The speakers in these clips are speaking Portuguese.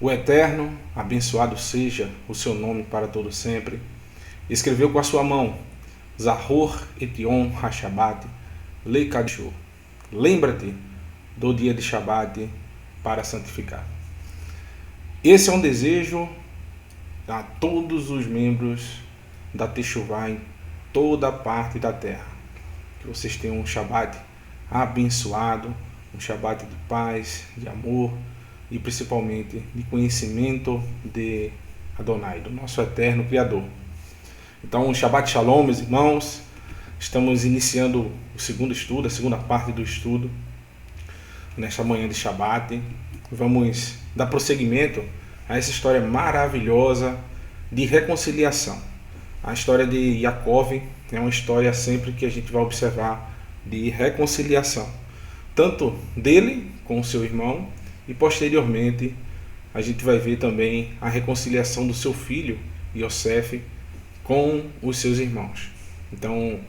O Eterno, abençoado seja o seu nome para todo sempre, escreveu com a sua mão, Zahor Etion HaShabbat Leikadishu. Lembra-te do dia de Shabat para santificar. Esse é um desejo a todos os membros da Teshuvah em toda a parte da terra. Que vocês tenham um Shabat abençoado, um Shabat de paz, de amor e principalmente de conhecimento de Adonai, do nosso eterno Criador. Então, Shabbat Shalom, meus irmãos. Estamos iniciando o segundo estudo, a segunda parte do estudo, nesta manhã de Shabbat. Vamos dar prosseguimento a essa história maravilhosa de reconciliação. A história de Yaakov é uma história sempre que a gente vai observar de reconciliação, tanto dele com o seu irmão, e posteriormente a gente vai ver também a reconciliação do seu filho, Yosef, com os seus irmãos. Então,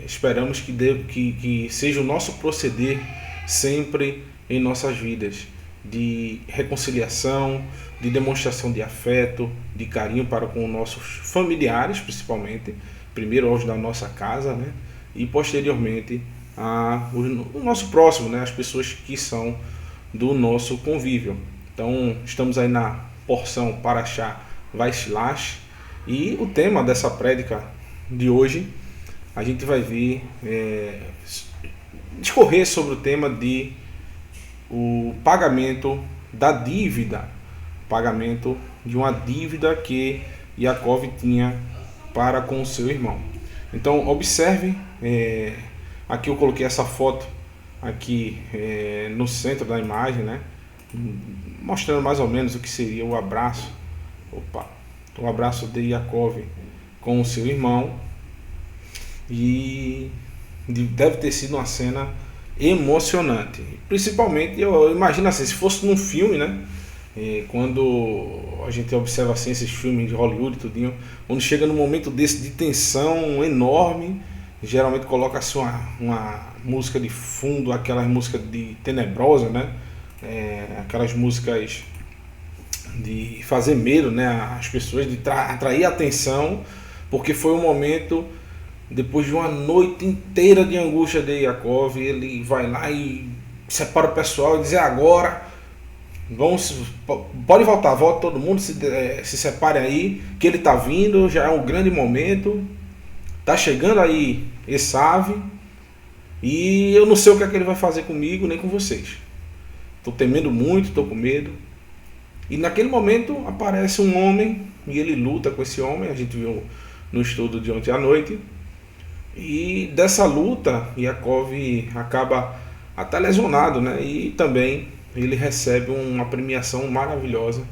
esperamos que seja o nosso proceder sempre em nossas vidas, de reconciliação, de demonstração de afeto, de carinho para com nossos familiares, principalmente, primeiro aos da nossa casa, né? E posteriormente o nosso próximo, né? As pessoas que são do nosso convívio. Então, estamos aí na porção Parashá Vaishlash, e o tema dessa prédica de hoje, a gente vai vir discorrer sobre o tema de o pagamento da dívida, pagamento de uma dívida que Yaakov tinha para com o seu irmão. Então, observe, aqui eu coloquei essa foto aqui no centro da imagem, né? Mostrando mais ou menos o que seria o abraço, o abraço de Yaakov com o seu irmão, e deve ter sido uma cena emocionante. Principalmente, eu imagino assim, se fosse num filme, né? Quando a gente observa assim esses filmes de Hollywood e tudinho, quando chega num momento desse de tensão enorme, geralmente coloca-se uma música de fundo, aquelas músicas de tenebrosa, né? Aquelas músicas de fazer medo, né, as pessoas, de atrair atenção, porque foi um momento, depois de uma noite inteira de angústia de Yaakov, ele vai lá e separa o pessoal e diz: agora pode voltar, volta todo mundo, se separe aí, que ele está vindo, já é um grande momento, está chegando aí Esav, e eu não sei o que é que ele vai fazer comigo nem com vocês, estou temendo muito, estou com medo. E naquele momento aparece um homem e ele luta com esse homem, a gente viu no estudo de ontem à noite. E dessa luta, Yaakov acaba até lesionado, né? E também ele recebe uma premiação maravilhosa,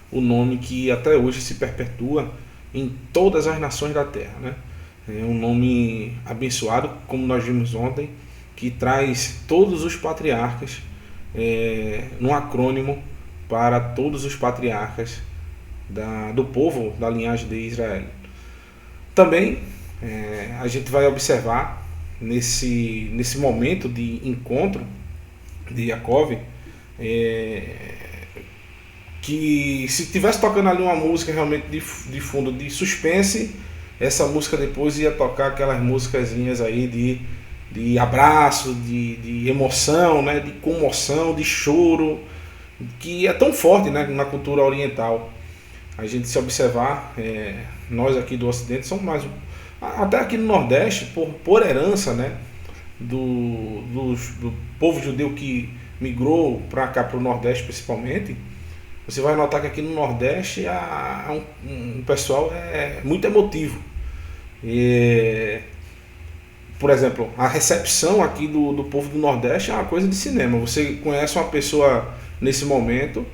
o nome que até hoje se perpetua em todas as nações da terra, né? É um nome abençoado, como nós vimos ontem, que traz todos os patriarcas num acrônimo para todos os patriarcas do povo da linhagem de Israel. Também a gente vai observar nesse momento de encontro de Yaakov, que se tivesse tocando ali uma música realmente de fundo de suspense, essa música depois ia tocar aquelas musicazinhas aí de abraço, de emoção, né, de comoção, de choro, que é tão forte, né, na cultura oriental. A gente, se observar, nós aqui do Ocidente somos mais, até aqui no Nordeste, por herança, né, do povo judeu que migrou para cá, para o Nordeste principalmente. Você vai notar que aqui no Nordeste um pessoal muito emotivo. Por exemplo, a recepção aqui do povo do Nordeste é uma coisa de cinema. Você conhece uma pessoa nesse momento,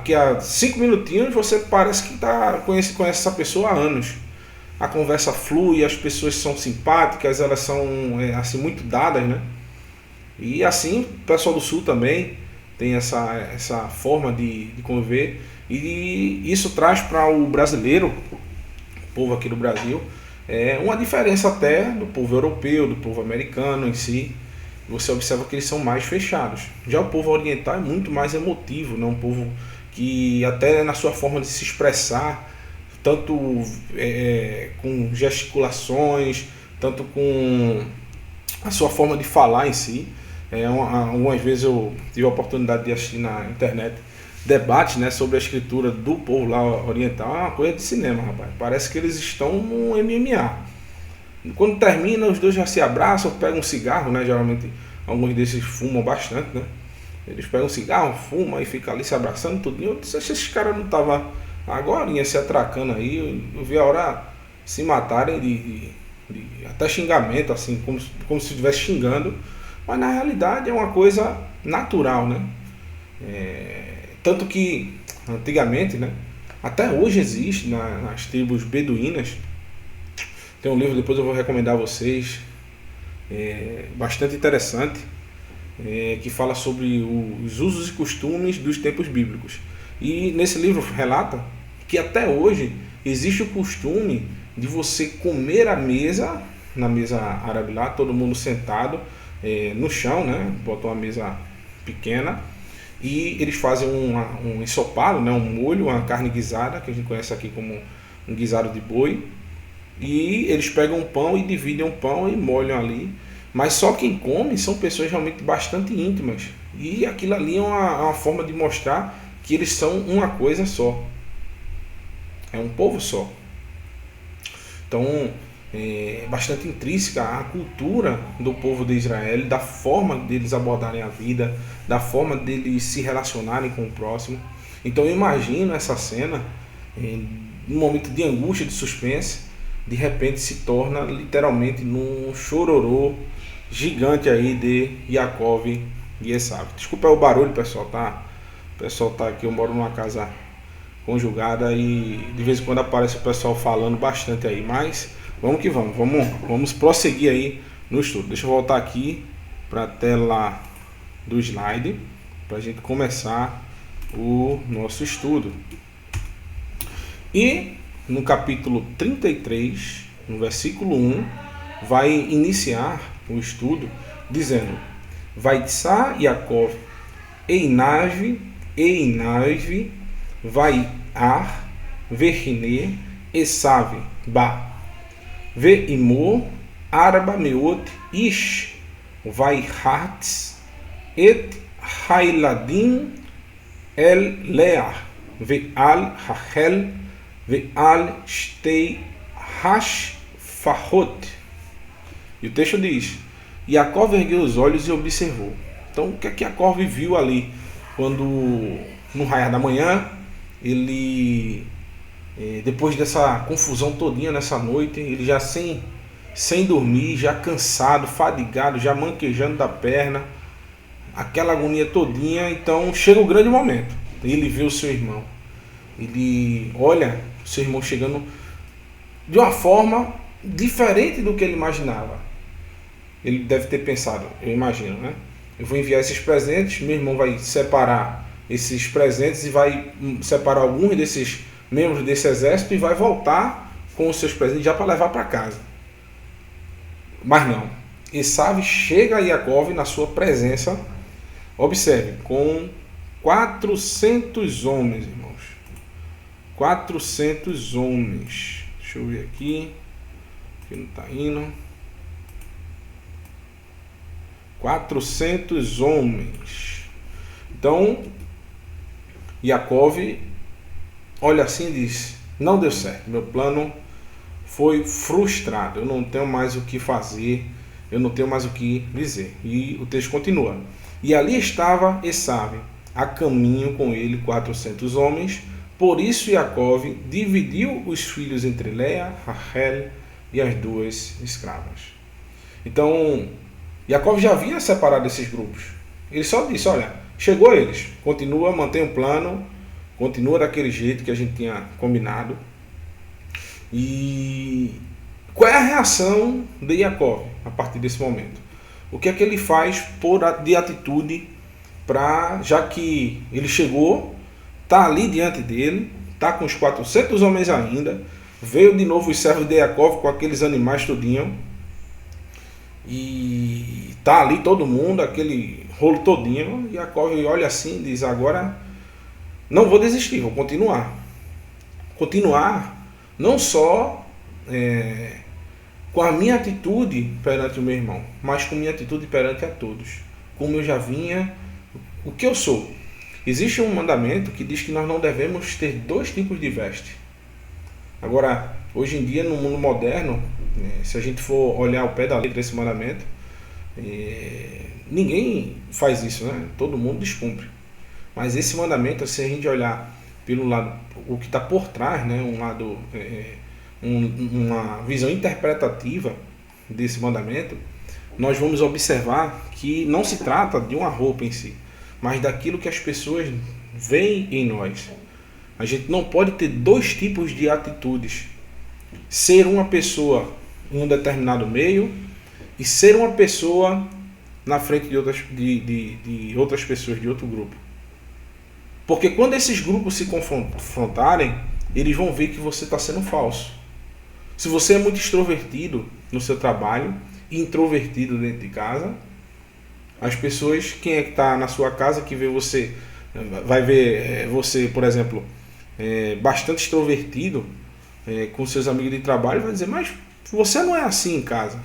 que há 5 minutinhos você parece que conhece essa pessoa há anos. A conversa flui, as pessoas são simpáticas, elas são assim, muito dadas, né? E assim, o pessoal do Sul também tem essa forma de conviver, e isso traz para o brasileiro, o povo aqui do Brasil, uma diferença até do povo europeu, do povo americano em si. você observa que eles são mais fechados. Já o povo oriental é muito mais emotivo, né? Um povo que até na sua forma de se expressar, tanto com gesticulações, tanto com a sua forma de falar em si. Algumas vezes eu tive a oportunidade de assistir na internet debate, né, sobre a escritura do povo lá oriental. É uma coisa de cinema, rapaz. Parece que eles estão no MMA. Quando termina, os dois já se abraçam, pegam um cigarro, né? Geralmente alguns desses fumam bastante, né? Eles pegam um cigarro, fumam e ficam ali se abraçando, tudo. Eu disse, esses caras não estavam agora se atracando aí. Eu vi a hora se matarem de até xingamento, assim, como se estivesse xingando. Mas na realidade é uma coisa natural, né? Tanto que antigamente, né? Até hoje existe nas tribos beduínas. Tem um livro, depois eu vou recomendar a vocês, bastante interessante, que fala sobre os usos e costumes dos tempos bíblicos. E nesse livro relata que até hoje existe o costume de você comer à mesa, na mesa árabe lá, todo mundo sentado no chão, né? Botam uma mesa pequena e eles fazem um ensopado, né? Um molho, uma carne guisada, que a gente conhece aqui como um guisado de boi. E eles pegam um pão e dividem um pão e molham ali. Mas só quem come são pessoas realmente bastante íntimas. E aquilo ali é uma forma de mostrar que eles são uma coisa só. É um povo só. Então, é bastante intrínseca a cultura do povo de Israel, da forma deles abordarem a vida, da forma deles se relacionarem com o próximo. Então eu imagino essa cena, num momento de angústia, de suspense, de repente se torna literalmente num chororô gigante aí de Yaakov e Esaú. Desculpa o barulho, pessoal, tá? O pessoal tá aqui, eu moro numa casa conjugada e de vez em quando aparece o pessoal falando bastante aí, mas vamos que vamos prosseguir aí no estudo. Deixa eu voltar aqui para a tela do slide para a gente começar o nosso estudo. E no capítulo 33, no versículo 1, vai iniciar o estudo dizendo: Vaitzá Yaakov Einav, Vaiar, Vehine, Esav, Ba, Veimor, Arba Meot, Ish, Vaihatz, Et Hailadim, El Lear, Veal Rachel, Veal Shtei Hashfahot. E o texto diz: Yaakov ergueu os olhos e observou. Então, o que é que Yaakov viu ali? Quando, no raiar da manhã, ele, depois dessa confusão todinha nessa noite, ele já sem dormir, já cansado, fadigado, já manquejando da perna, aquela agonia todinha. Então, chega o grande momento. Ele vê o seu irmão. Ele olha o seu irmão chegando de uma forma diferente do que ele imaginava. Ele deve ter pensado, eu imagino, né? Eu vou enviar esses presentes, meu irmão vai separar esses presentes e vai separar alguns desses membros desse exército e vai voltar com os seus presentes já para levar para casa. Mas não. Esaú chega a Yaakov na sua presença, observe, com 400 homens, irmãos. 400 homens. Deixa eu ver aqui. Aqui não está indo. 400 homens. Então, Yaakov olha assim e diz: não deu certo, meu plano foi frustrado, eu não tenho mais o que fazer, eu não tenho mais o que dizer. E o texto continua: e ali estava Esaú, a caminho com ele 400 homens. Por isso Yaakov dividiu os filhos entre Leia, Rachel e as duas escravas. Então, Yaakov já havia separado esses grupos. Ele só disse: olha, chegou eles, continua, mantém o plano, continua daquele jeito que a gente tinha combinado. E qual é a reação de Yaakov a partir desse momento? O que é que ele faz de atitude para, já que ele chegou, está ali diante dele, está com os 400 homens ainda, veio de novo os servos de Yaakov com aqueles animais tudinho, e tá ali todo mundo, aquele rolo todinho, e Jacó olha assim e diz, agora não vou desistir, vou continuar. Continuar não só com a minha atitude perante o meu irmão, mas com a minha atitude perante a todos. Como eu já vinha, o que eu sou. Existe um mandamento que diz que nós não devemos ter dois tipos de veste. Agora, hoje em dia, no mundo moderno, se a gente for olhar ao pé da letra desse mandamento, ninguém faz isso, né? Todo mundo descumpre. Mas esse mandamento, se a gente olhar pelo lado, o que está por trás, né? Uma visão interpretativa desse mandamento, nós vamos observar que não se trata de uma roupa em si, mas daquilo que as pessoas veem em nós. A gente não pode ter dois tipos de atitudes. Ser uma pessoa em um determinado meio e ser uma pessoa na frente de outras pessoas, de outro grupo. Porque quando esses grupos se confrontarem, eles vão ver que você está sendo falso. Se você é muito extrovertido no seu trabalho e introvertido dentro de casa, as pessoas, quem é que está na sua casa que vê você, vai ver você, por exemplo, bastante extrovertido com seus amigos de trabalho, vai dizer, mas você não é assim em casa.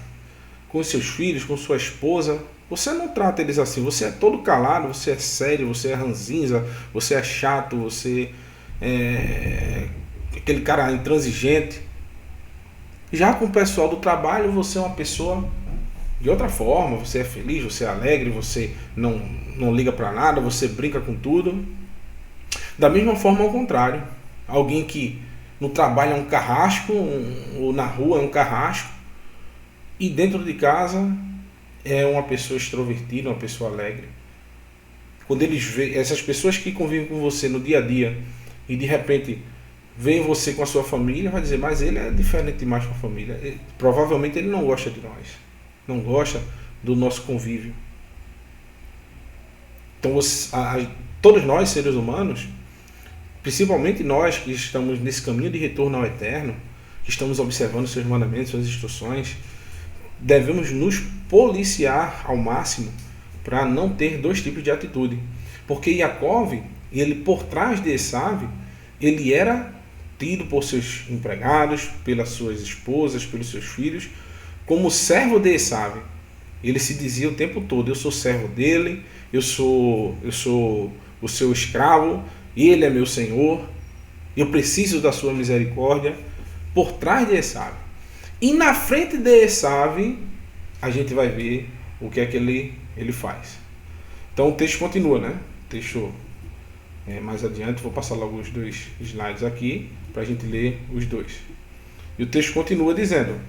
Com seus filhos, com sua esposa, você não trata eles assim. Você é todo calado, você é sério, você é ranzinza, você é chato, você é aquele cara intransigente. Já com o pessoal do trabalho, você é uma pessoa de outra forma, você é feliz, você é alegre, você não liga para nada, você brinca com tudo. Da mesma forma, ao contrário. Alguém que no trabalho é um carrasco, ou na rua é um carrasco, e dentro de casa é uma pessoa extrovertida, uma pessoa alegre. Quando eles veem essas pessoas que convivem com você no dia a dia e de repente veem você com a sua família, vai dizer, mas ele é diferente demais com a família. Provavelmente ele não gosta de nós, não gosta do nosso convívio. Então todos nós, seres humanos, principalmente nós que estamos nesse caminho de retorno ao eterno, que estamos observando seus mandamentos, suas instruções, devemos nos policiar ao máximo para não ter dois tipos de atitude. Porque Jacó, ele por trás de Esaú, ele era tido por seus empregados, pelas suas esposas, pelos seus filhos, como servo de Esaú. Ele se dizia o tempo todo, eu sou servo dele, eu sou o seu escravo, ele é meu senhor, eu preciso da sua misericórdia, por trás de Esaú. E na frente de Esaú, a gente vai ver o que é que ele faz. Então o texto continua, né? O texto mais adiante, vou passar logo os dois slides aqui, para a gente ler os dois. E o texto continua dizendo,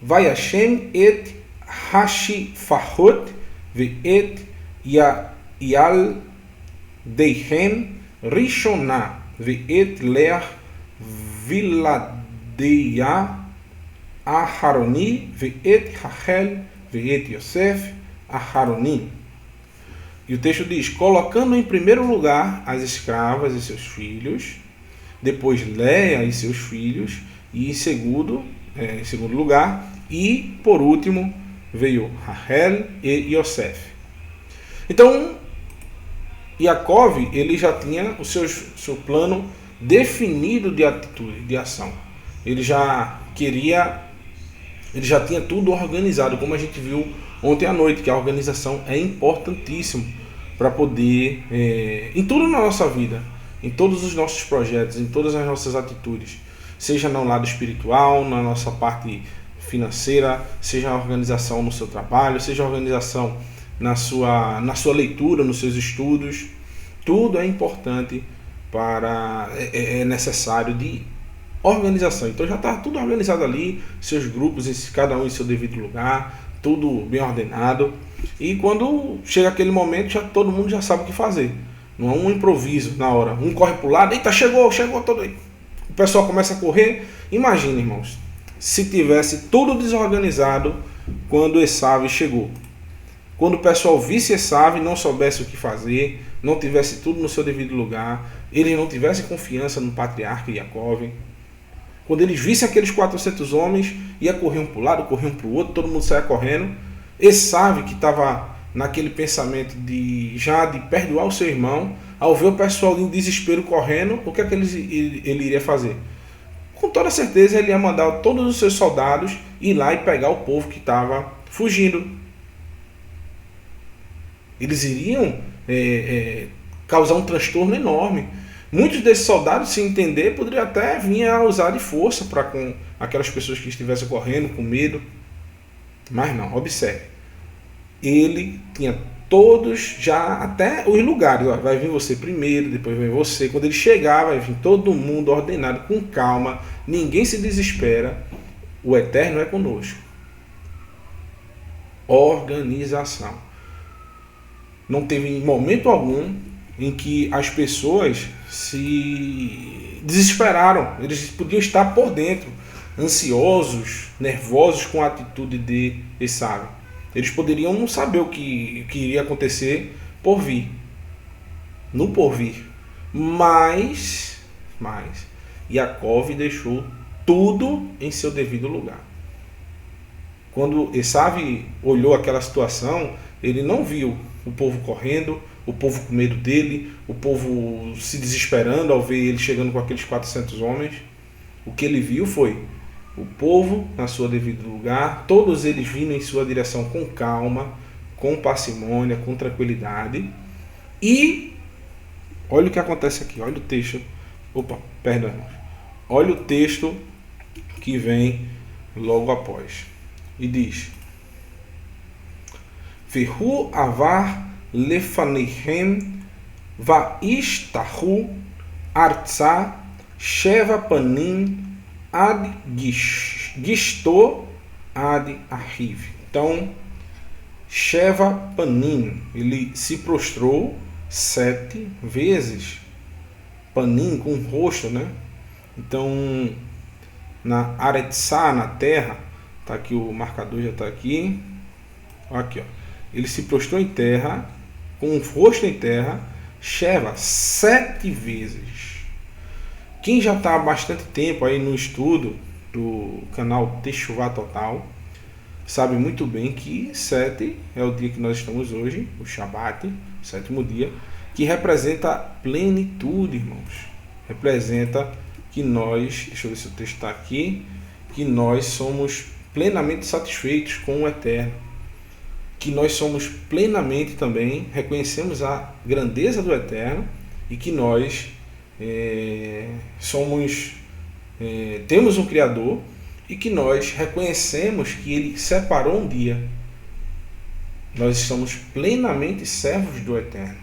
Vai Hashem et hashifahot ve'et yal deihem rishonah ve'et leah viladeia Aharoni ve'et Rachel ve'et Yosef Aharoni. E o texto diz, colocando em primeiro lugar as escravas e seus filhos, depois Leia e seus filhos, e em segundo lugar, e por último veio Rachel e Yosef. Então, Jacó, ele já tinha o seu plano definido de atitude, de ação. Ele já tinha tudo organizado, como a gente viu ontem à noite, que a organização é importantíssima para poder, em tudo na nossa vida, em todos os nossos projetos, em todas as nossas atitudes, seja no lado espiritual, na nossa parte financeira, seja a organização no seu trabalho, seja a organização na sua leitura, nos seus estudos, tudo é importante é necessário de organização. Então já está tudo organizado ali, seus grupos, cada um em seu devido lugar, tudo bem ordenado. E quando chega aquele momento, todo mundo já sabe o que fazer. Não é um improviso na hora. Um corre para o lado, eita, chegou todo aí. O pessoal começa a correr. Imagina, irmãos, se tivesse tudo desorganizado quando Esaú chegou. Quando o pessoal visse Esaú e não soubesse o que fazer, não tivesse tudo no seu devido lugar, ele não tivesse confiança no patriarca Jacó. Quando eles vissem aqueles 400 homens, ia correr um para o lado, correr um para o outro, todo mundo saia correndo. Esaú, que estava naquele pensamento de perdoar o seu irmão, ao ver o pessoal em desespero correndo, o que é que ele iria fazer? Com toda certeza ele ia mandar todos os seus soldados ir lá e pegar o povo que estava fugindo. Eles iriam causar um transtorno enorme. Muitos desses soldados, se entender, poderiam até vir a usar de força para com aquelas pessoas que estivessem correndo com medo. Mas não, observe. Ele tinha todos já, até os lugares. Ó, vai vir você primeiro, depois vem você. Quando ele chegar, vai vir todo mundo ordenado, com calma. Ninguém se desespera. O Eterno é conosco. Organização. Não teve momento algum em que as pessoas se desesperaram. Eles podiam estar por dentro, ansiosos, nervosos com a atitude de Esaú. Eles poderiam não saber o que iria acontecer por vir. No porvir. Mas Jacó deixou tudo em seu devido lugar. Quando Esaú olhou aquela situação, ele não viu o povo correndo, o povo com medo dele, o povo se desesperando ao ver ele chegando com aqueles 400 homens. O que ele viu foi o povo na sua devido lugar, todos eles vindo em sua direção com calma, com parcimônia, com tranquilidade. E olha o que acontece aqui, olha o texto. Perdão, irmãos. Olha o texto que vem logo após. E diz: Vehu avar lefanehem vaishtahu arza sheva panim ad gisto ad ahiv. Então, sheva panim, ele se prostrou 7 vezes. Panim, com o rosto, né? Então, na aretzá, na terra, tá aqui o marcador, já está aqui. Aqui, ó. Ele se prostrou em terra, com o rosto em terra, Sheva, 7 vezes. Quem já está há bastante tempo aí no estudo do canal Techuvá Total, sabe muito bem que 7 é o dia que nós estamos hoje, o Shabat, o 7º dia, que representa plenitude, irmãos. Representa que nós, deixa eu ver se o texto está aqui, que nós somos plenamente satisfeitos com o Eterno. Que nós somos plenamente também, reconhecemos a grandeza do Eterno e que nós temos um Criador e que nós reconhecemos que Ele separou um dia. Nós somos plenamente servos do Eterno.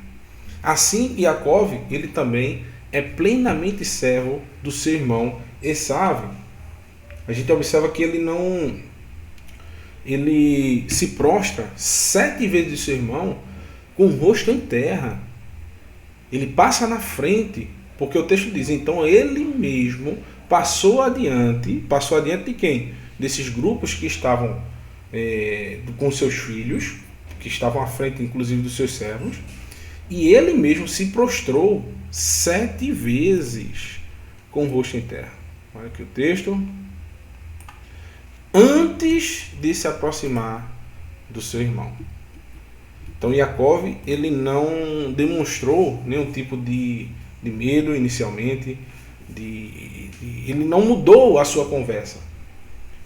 Assim, Jacó, ele também é plenamente servo do seu irmão Esaú. A gente observa que ele se prostra 7 vezes do seu irmão com o rosto em terra. Ele passa na frente, porque o texto diz, então ele mesmo passou adiante de quem? Desses grupos que estavam com seus filhos, que estavam à frente inclusive dos seus servos, e ele mesmo se prostrou 7 vezes com o rosto em terra. Olha aqui o texto. Antes de se aproximar do seu irmão. Então Jacó, ele não demonstrou nenhum tipo de medo inicialmente, ele não mudou a sua conversa.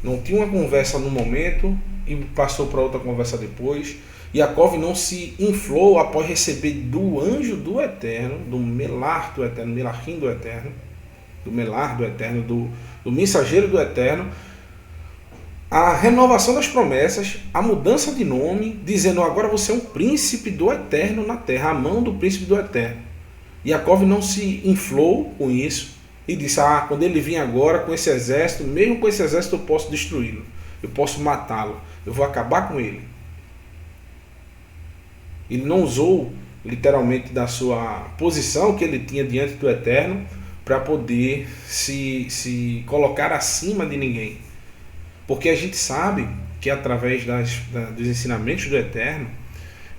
Não tinha uma conversa no momento e passou para outra conversa depois. Jacó não se inflou após receber do anjo do Eterno, do melar do Eterno, melachim do Eterno, do melar do Eterno, do mensageiro do Eterno, a renovação das promessas, a mudança de nome, dizendo agora você é um príncipe do Eterno na terra, a mão do príncipe do Eterno. Jacó não se inflou com isso e disse, quando ele vir agora com esse exército, mesmo com esse exército eu posso destruí-lo, eu posso matá-lo, eu vou acabar com ele. Ele não usou literalmente da sua posição que ele tinha diante do Eterno para poder se colocar acima de ninguém. Porque a gente sabe que através dos ensinamentos do Eterno,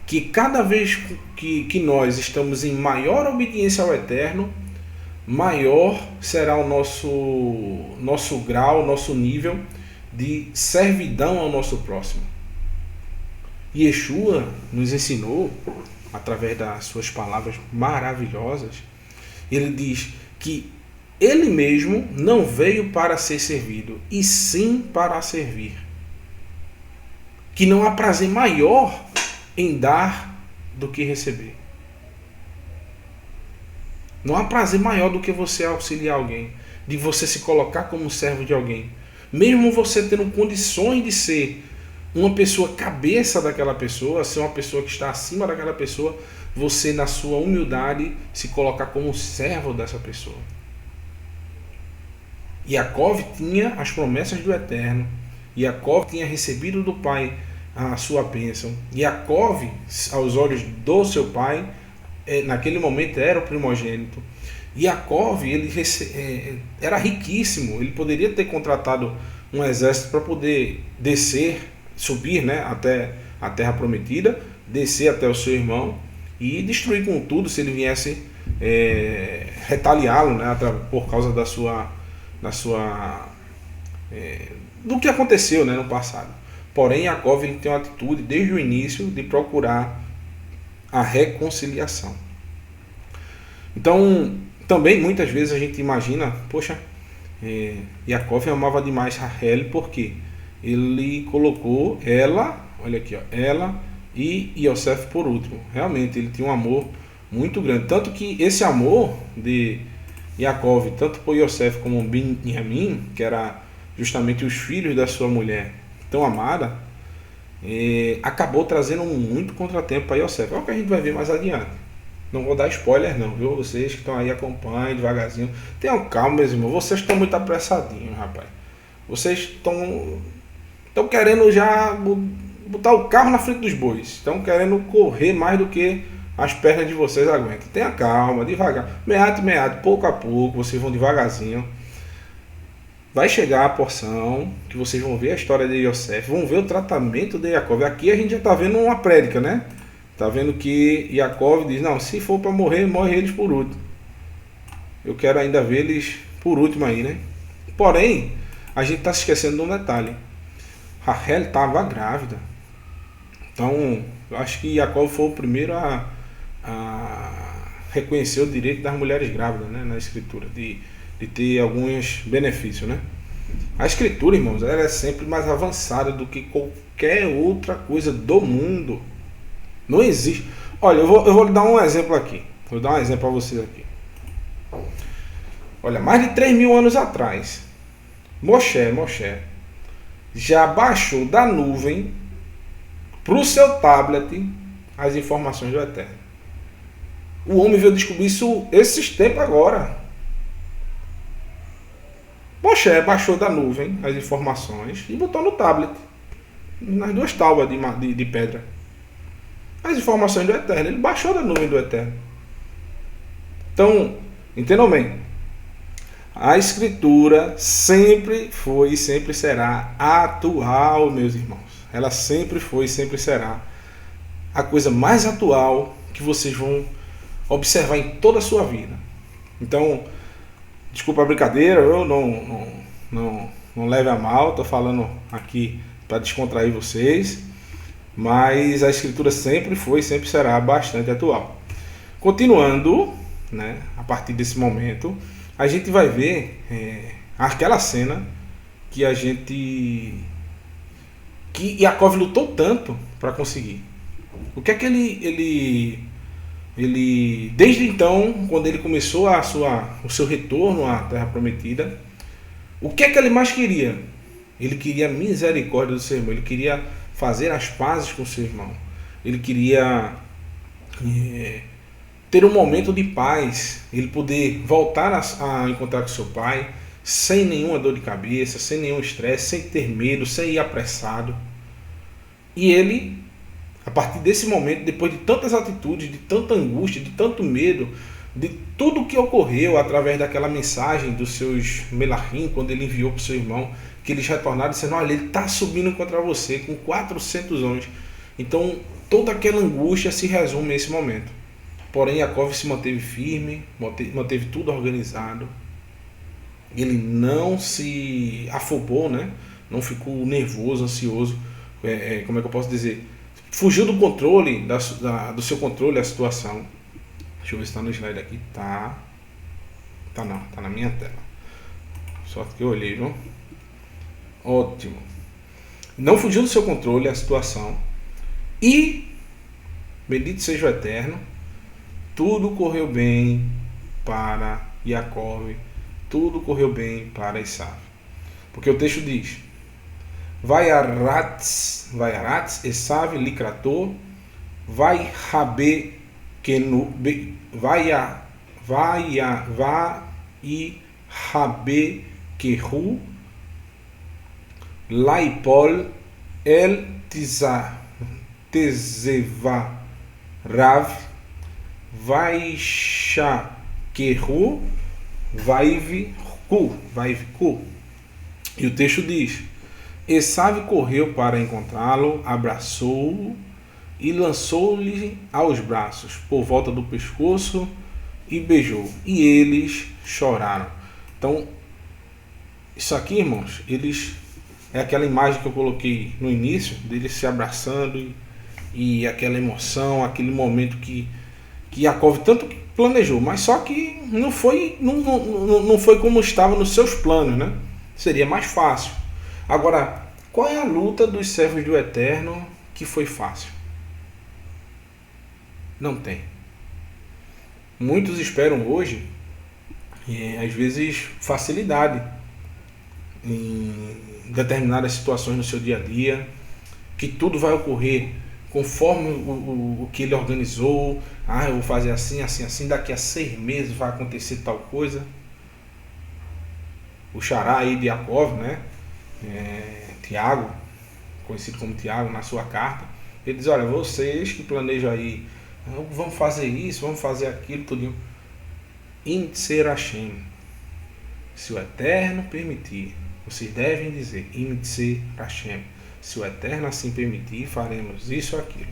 que cada vez que nós estamos em maior obediência ao Eterno, maior será o nosso grau, nosso nível de servidão ao nosso próximo. Yeshua nos ensinou, através das suas palavras maravilhosas, ele diz que ele mesmo não veio para ser servido, e sim para servir. Que não há prazer maior em dar do que receber. Não há prazer maior do que você auxiliar alguém, de você se colocar como servo de alguém. Mesmo você tendo condições de ser uma pessoa cabeça daquela pessoa, ser uma pessoa que está acima daquela pessoa, você na sua humildade se colocar como servo dessa pessoa. Yaakov tinha as promessas do Eterno. Yaakov tinha recebido do Pai a sua bênção. Yaakov, aos olhos do seu pai, naquele momento era o primogênito. Yaakov, ele era riquíssimo. Ele poderia ter contratado um exército para poder descer, subir, né, até a terra prometida, descer até o seu irmão e destruir com tudo se ele viesse retaliá-lo, né, por causa do que aconteceu, né, no passado. Porém, Yaakov ele tem uma atitude desde o início de procurar a reconciliação. Então, também muitas vezes a gente imagina, poxa, Yaakov amava demais Rachel porque ele colocou ela, olha aqui, ó, ela e Yosef por último. Realmente ele tinha um amor muito grande, tanto que esse amor de Yaakov, tanto por Yosef como Benjamim, que era justamente os filhos da sua mulher tão amada, acabou trazendo muito contratempo para Yosef. É o que a gente vai ver mais adiante. Não vou dar spoiler não, viu? Vocês que estão aí acompanham devagarzinho. Tenham calma, meus irmãos. Vocês estão muito apressadinhos, rapaz. Vocês estão querendo já botar o carro na frente dos bois. Estão querendo correr mais do que as pernas de vocês aguentam. Tenha calma, devagar. Meado, pouco a pouco. Vocês vão devagarzinho. Vai chegar a porção que vocês vão ver a história de Yosef, vão ver o tratamento de Yaakov. Aqui a gente já está vendo uma prédica, né? Está vendo que Yaakov diz, não, se for para morrer, morre eles por último. Eu quero ainda ver eles por último aí, né? Porém, a gente está se esquecendo de um detalhe. Rachel estava grávida. Então, eu acho que Yaakov foi o primeiro a reconhecer o direito das mulheres grávidas, né? Na escritura, de ter alguns benefícios, né? A escritura, irmãos, ela é sempre mais avançada do que qualquer outra coisa do mundo. Não existe. Olha, eu vou lhe dar um exemplo aqui. Vou dar um exemplo para vocês aqui. Olha, mais de 3.000 anos atrás, Moshe já baixou da nuvem para o seu tablet as informações do Eterno. O homem veio descobrir isso esses tempos agora. Moshe baixou da nuvem as informações e botou no tablet, nas duas tábuas de pedra, as informações do Eterno. Ele baixou da nuvem do Eterno. Então, entendam bem, a escritura sempre foi e sempre será atual, meus irmãos. Ela sempre foi e sempre será a coisa mais atual que vocês vão observar em toda a sua vida. Então, desculpa a brincadeira, eu não leve a mal, estou falando aqui para descontrair vocês, mas a escritura sempre foi e sempre será bastante atual. Continuando, né, a partir desse momento, a gente vai ver aquela cena que Yaakov lutou tanto para conseguir. O que é que ele desde então, quando ele começou o seu retorno à Terra Prometida, o que é que ele mais queria? Ele queria a misericórdia do seu irmão, ele queria fazer as pazes com o seu irmão, ele queria ter um momento de paz, ele poder voltar a encontrar com seu pai, sem nenhuma dor de cabeça, sem nenhum estresse, sem ter medo, sem ir apressado. E ele, a partir desse momento, depois de tantas atitudes, de tanta angústia, de tanto medo, de tudo que ocorreu através daquela mensagem dos seus Melachim, quando ele enviou para o seu irmão, que eles retornaram dizendo, olha, ele está subindo contra você com 400 homens. Então, toda aquela angústia se resume nesse momento. Porém, Yaakov se manteve firme, manteve tudo organizado. Ele não se afobou, né? Não ficou nervoso, ansioso. Como é que eu posso dizer? Fugiu do controle, do seu controle a situação. Deixa eu ver se está no slide aqui. Tá não, tá na minha tela. Só que eu olhei, viu? Ótimo. Não fugiu do seu controle a situação. E, bendito seja o Eterno, tudo correu bem para Yaakov, tudo correu bem para Esav. Porque o texto diz: Vayaratz Esav likrato, vai rabe kenu, vai rabe kehu, laipol el tezeva rav, vai shakehu, vai ku. E o texto diz: Esav correu para encontrá-lo, abraçou-o e lançou-lhe aos braços por volta do pescoço e beijou. E eles choraram. Então, isso aqui, irmãos, é aquela imagem que eu coloquei no início, deles se abraçando e aquela emoção, aquele momento que Yaakov tanto planejou, mas só que não foi como estava nos seus planos, né? Seria mais fácil. Agora, qual é a luta dos servos do Eterno que foi fácil? Não tem. Muitos esperam hoje, às vezes, facilidade em determinadas situações no seu dia a dia, que tudo vai ocorrer conforme o que ele organizou. Eu vou fazer assim, assim, assim, daqui a 6 meses vai acontecer tal coisa. O xará aí de Yaakov, né? Tiago, conhecido como Tiago, na sua carta, ele diz: olha, vocês que planejam aí, vamos fazer isso, vamos fazer aquilo, tudinho. Imtser Hashem, se o Eterno permitir, vocês devem dizer Imtser Hashem, se o Eterno assim permitir, faremos isso ou aquilo.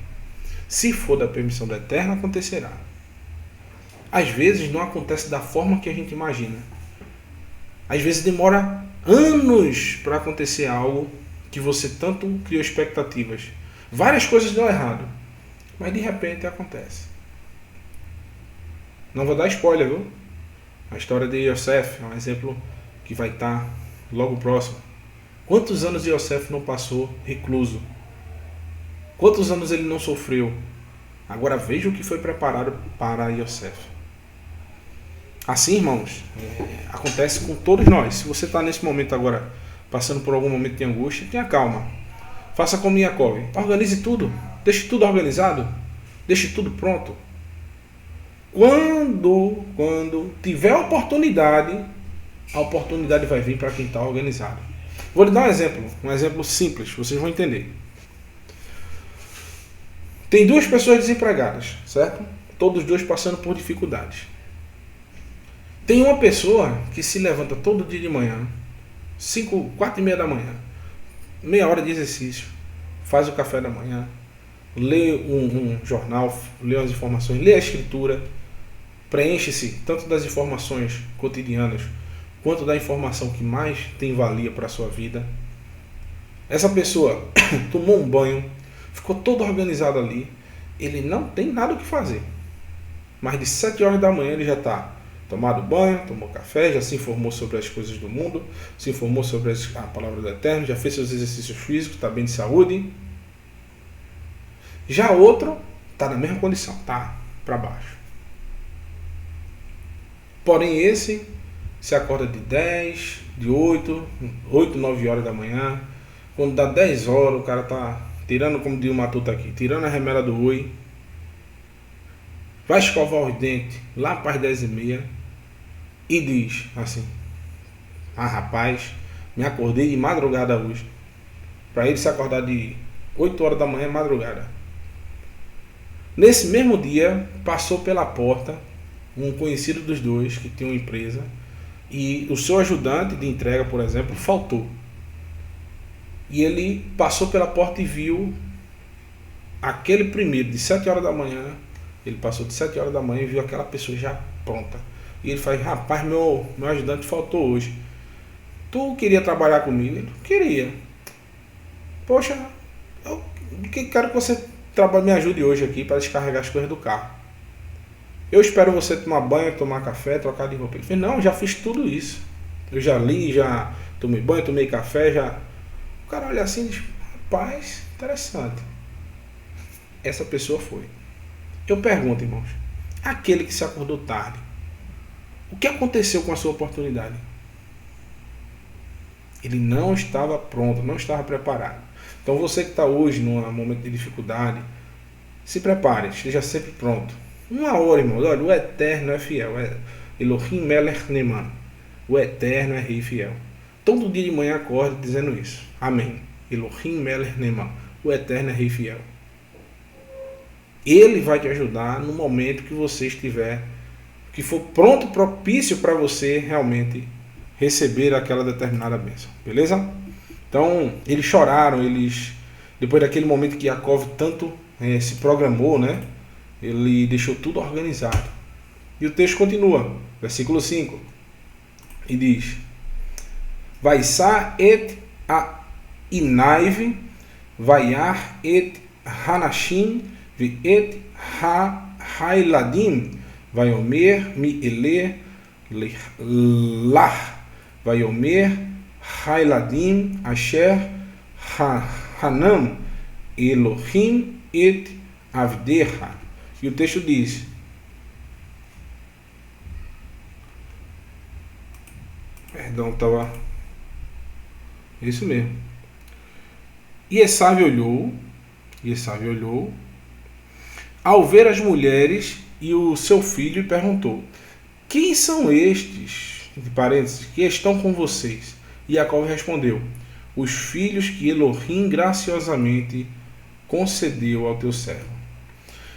Se for da permissão do Eterno, acontecerá. Às vezes não acontece da forma que a gente imagina. Às vezes demora anos para acontecer algo que você tanto criou expectativas. Várias coisas dão errado, mas de repente acontece. Não vou dar spoiler, viu? A história de Yosef é um exemplo que vai estar logo próximo. Quantos anos Yosef não passou recluso? Quantos anos ele não sofreu? Agora veja o que foi preparado para Yosef. Assim, irmãos, acontece com todos nós. Se você está nesse momento agora, passando por algum momento de angústia, tenha calma. Faça como Yaakov. Organize tudo. Deixe tudo organizado. Deixe tudo pronto. Quando tiver oportunidade, a oportunidade vai vir para quem está organizado. Vou lhe dar um exemplo simples, vocês vão entender. Tem 2 pessoas desempregadas, certo? Todos 2 passando por dificuldades. Tem uma pessoa que se levanta todo dia de manhã, 4:30 da manhã, meia hora de exercício, faz o café da manhã, lê um jornal, lê as informações, lê a escritura, preenche-se tanto das informações cotidianas quanto da informação que mais tem valia para a sua vida. Essa pessoa tomou um banho, ficou todo organizado ali, ele não tem nada o que fazer. Mas de 7 horas da manhã ele já está tomado banho, tomou café, já se informou sobre as coisas do mundo, se informou sobre a palavra do Eterno, já fez seus exercícios físicos, está bem de saúde. Já outro está na mesma condição, está para baixo. Porém esse se acorda de 10, de 8, 9 horas da manhã. Quando dá 10 horas, o cara está tirando, como diz o Matuta aqui, tirando a remela do oi. Vai escovar os dentes lá para as 10:30 e diz assim: rapaz, me acordei de madrugada hoje. Para ele se acordar de 8 horas da manhã, madrugada. Nesse mesmo dia, passou pela porta um conhecido dos 2 que tinha uma empresa e o seu ajudante de entrega, por exemplo, faltou. E ele passou pela porta e viu aquele primeiro de 7 horas da manhã, Ele passou de 7 horas da manhã e viu aquela pessoa já pronta. E ele fala, rapaz, meu ajudante faltou hoje. Tu queria trabalhar comigo? Ele queria. Poxa, eu quero que você me ajude hoje aqui para descarregar as coisas do carro. Eu espero você tomar banho, tomar café, trocar de roupa. Ele falou, não, já fiz tudo isso. Eu já li, já tomei banho, tomei café, já... O cara olha assim e diz, rapaz, interessante. Essa pessoa foi. Eu pergunto, irmãos, aquele que se acordou tarde, o que aconteceu com a sua oportunidade? Ele não estava pronto, não estava preparado. Então você que está hoje num momento de dificuldade, se prepare, esteja sempre pronto. Uma hora, irmãos, olha, o Eterno é fiel. Elohim Melech Neman. O Eterno é Rei fiel. Todo dia de manhã acorde dizendo isso. Amém. Elohim Melech Neman. O Eterno é Rei fiel. Ele vai te ajudar no momento que você estiver, que for pronto, propício para você realmente receber aquela determinada bênção. Beleza? Então, eles choraram, depois daquele momento que Yaakov tanto se programou, né? Ele deixou tudo organizado. E o texto continua, versículo 5, e diz, Vaisá et a Inaiv, Vaiar et Hanashim, vi et ha-hailadim, Vaiomer mi ele lah, Vaiomer hailadim asher hanam Elohim et avdeha. E o texto diz, perdão, estava isso mesmo. E Esav olhou, ao ver as mulheres e o seu filho, e perguntou, quem são estes, entre parênteses, que estão com vocês? E Jacó respondeu, os filhos que Elohim graciosamente concedeu ao teu servo.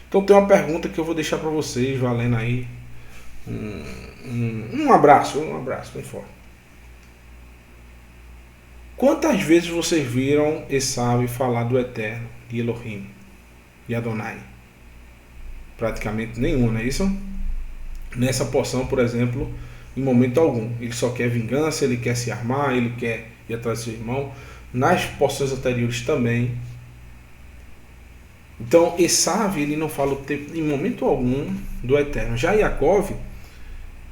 Então tem uma pergunta que eu vou deixar para vocês, valendo aí um abraço bem forte. Quantas vezes vocês viram Esav falar do Eterno, de Elohim, de Adonai? Praticamente nenhum, não é isso? Nessa porção, por exemplo, em momento algum. Ele só quer vingança, ele quer se armar, ele quer ir atrás do seu irmão. Nas porções anteriores também. Então, Esav, ele não fala em momento algum do Eterno. Já Yaakov,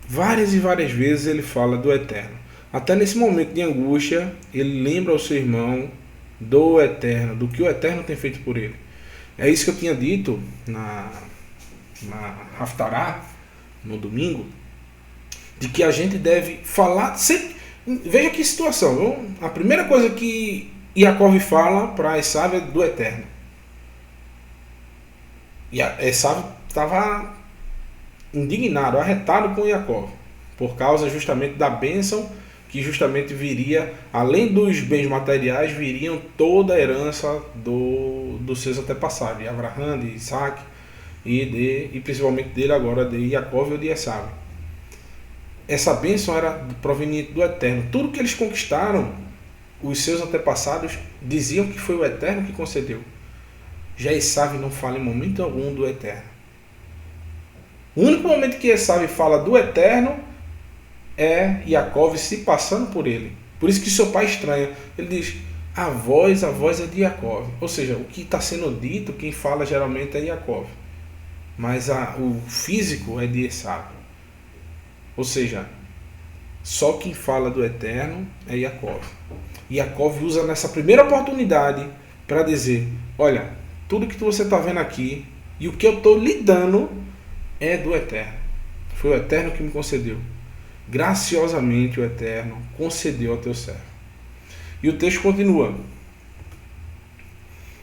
várias e várias vezes ele fala do Eterno. Até nesse momento de angústia, ele lembra ao seu irmão do Eterno, do que o Eterno tem feito por ele. É isso que eu tinha dito na Haftarah, no domingo, de que a gente deve falar sempre. Veja que situação, viu? A primeira coisa que Yaakov fala para Esav é do Eterno. E Esav estava indignado, arretado com Yaakov, por causa justamente da bênção que justamente viria, além dos bens materiais, viriam toda a herança dos seus antepassados, de Abraham, de Isaac e principalmente dele agora, de Yaakov ou de Esav. Essa bênção era proveniente do Eterno. Tudo que eles conquistaram, os seus antepassados diziam que foi o Eterno que concedeu. Já Esav não fala em momento algum do Eterno. O único momento que Esav fala do Eterno é Yaakov se passando por ele. Por isso que seu pai estranha. Ele diz, a voz é de Yaakov. Ou seja, o que está sendo dito, quem fala geralmente é Yaakov. Mas o físico é de Esav. Ou seja, só quem fala do Eterno é Yaakov. Yaakov usa nessa primeira oportunidade para dizer, olha, tudo que você está vendo aqui e o que eu estou lhe dando é do Eterno. Foi o Eterno que me concedeu. Graciosamente o Eterno concedeu ao teu servo. E o texto continua.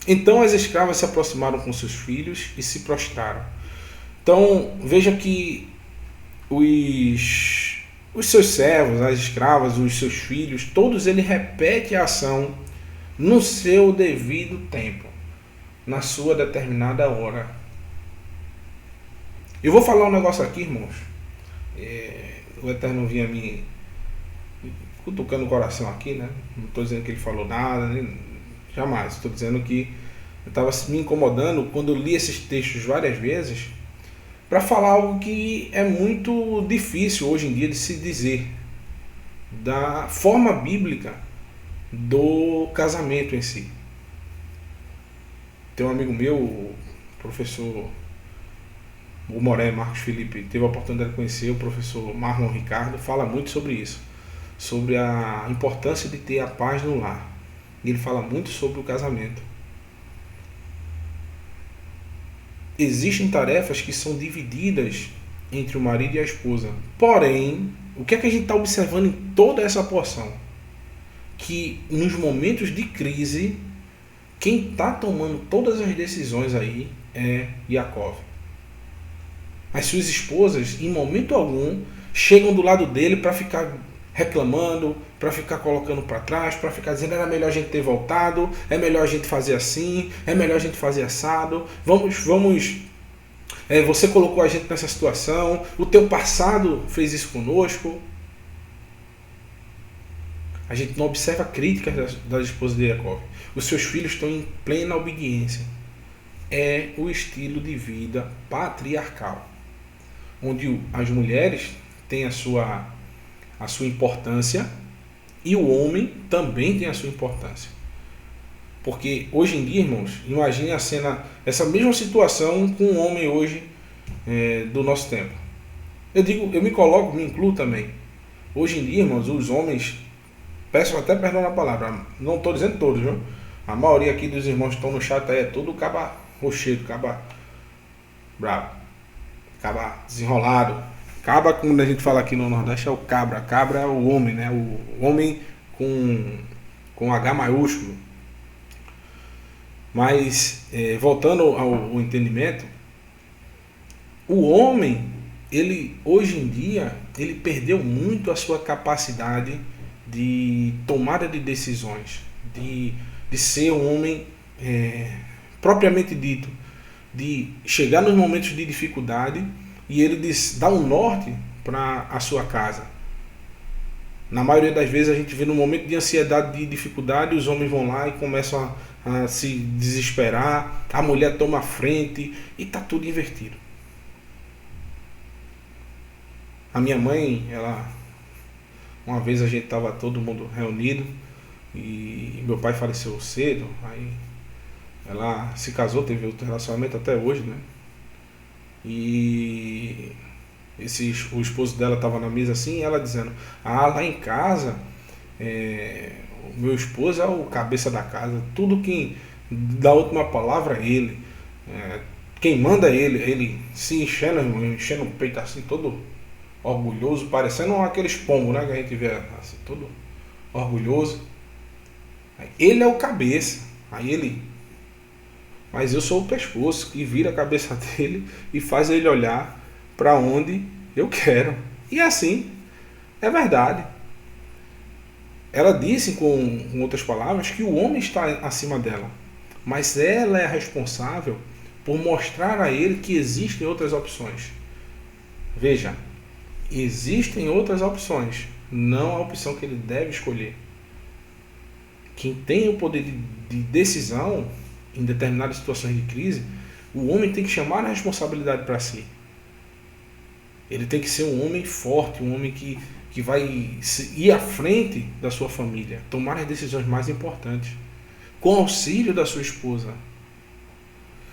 Então as escravas se aproximaram com seus filhos e se prostraram. Então veja que os seus servos, as escravas, os seus filhos, todos eles repetem a ação no seu devido tempo, na sua determinada hora. Eu vou falar um negócio aqui, irmãos. O Eterno vinha me cutucando o coração aqui, né? Não estou dizendo que ele falou nada, jamais. Estou dizendo que eu estava me incomodando quando eu li esses textos várias vezes, para falar algo que é muito difícil hoje em dia de se dizer, da forma bíblica do casamento em si. Tem um amigo meu, o professor o Moré, Marcos Felipe, teve a oportunidade de conhecer o professor Marlon Ricardo, fala muito sobre isso, sobre a importância de ter a paz no lar. E ele fala muito sobre o casamento. Existem tarefas que são divididas entre o marido e a esposa. Porém, o que é que a gente está observando em toda essa porção? Que nos momentos de crise, quem está tomando todas as decisões aí é Yaakov. As suas esposas, em momento algum, chegam do lado dele para ficar reclamando, para ficar colocando para trás, para ficar dizendo era melhor a gente ter voltado, é melhor a gente fazer assim, é melhor a gente fazer assado, você colocou a gente nessa situação, o teu passado fez isso conosco. A gente não observa críticas das esposas de Yaakov. Os seus filhos estão em plena obediência. É o estilo de vida patriarcal, onde as mulheres têm a sua importância e o homem também tem a sua importância. Porque hoje em dia, irmãos, imagine a cena, essa mesma situação com o homem hoje do nosso tempo. Eu me coloco, me incluo também. Hoje em dia, irmãos, os homens, peço até perdão na palavra, não estou dizendo todos, viu? A maioria aqui dos irmãos que estão no chat é tudo caba rochedo, caba bravo, caba desenrolado. Caba, como a gente fala aqui no Nordeste, é o cabra. Cabra é o homem, né? O homem com H maiúsculo. Mas, voltando ao entendimento, o homem, ele hoje em dia, ele perdeu muito a sua capacidade de tomada de decisões, de ser um homem propriamente dito, de chegar nos momentos de dificuldade e ele dá um norte para a sua casa. Na maioria das vezes a gente vê no momento de ansiedade, de dificuldade, os homens vão lá e começam a se desesperar, a mulher toma a frente e está tudo invertido. A minha mãe, uma vez a gente estava todo mundo reunido e meu pai faleceu cedo, aí ela se casou, teve outro relacionamento até hoje, né? E o esposo dela estava na mesa assim, e ela dizendo, lá em casa, o meu esposo é o cabeça da casa, tudo quem dá a última palavra é ele, quem manda é ele se enchendo o peito assim, todo orgulhoso, parecendo aqueles pombos, né, que a gente vê assim, todo orgulhoso. Ele é o cabeça, mas eu sou o pescoço, e vira a cabeça dele e faz ele olhar para onde eu quero. E assim, é verdade. Ela disse, com outras palavras, que o homem está acima dela, mas ela é responsável por mostrar a ele que existem outras opções. Veja, existem outras opções, não a opção que ele deve escolher. Quem tem o poder de decisão em determinadas situações de crise, o homem tem que chamar a responsabilidade para si. Ele tem que ser um homem forte, um homem que vai ir à frente da sua família, tomar as decisões mais importantes, com auxílio da sua esposa.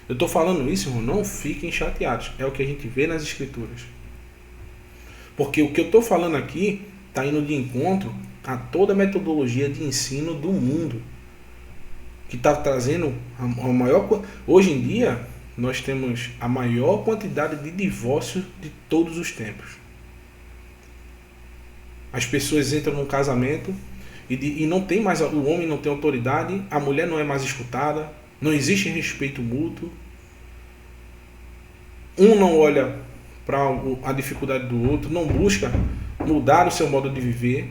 Eu estou falando isso, irmão, não fiquem chateados, é o que a gente vê nas escrituras. Porque o que eu estou falando aqui está indo de encontro a toda a metodologia de ensino do mundo, que está trazendo a maior... Hoje em dia, nós temos a maior quantidade de divórcios de todos os tempos. As pessoas entram num casamento e não tem mais, o homem não tem autoridade, a mulher não é mais escutada, não existe respeito mútuo, um não olha para a dificuldade do outro, não busca mudar o seu modo de viver.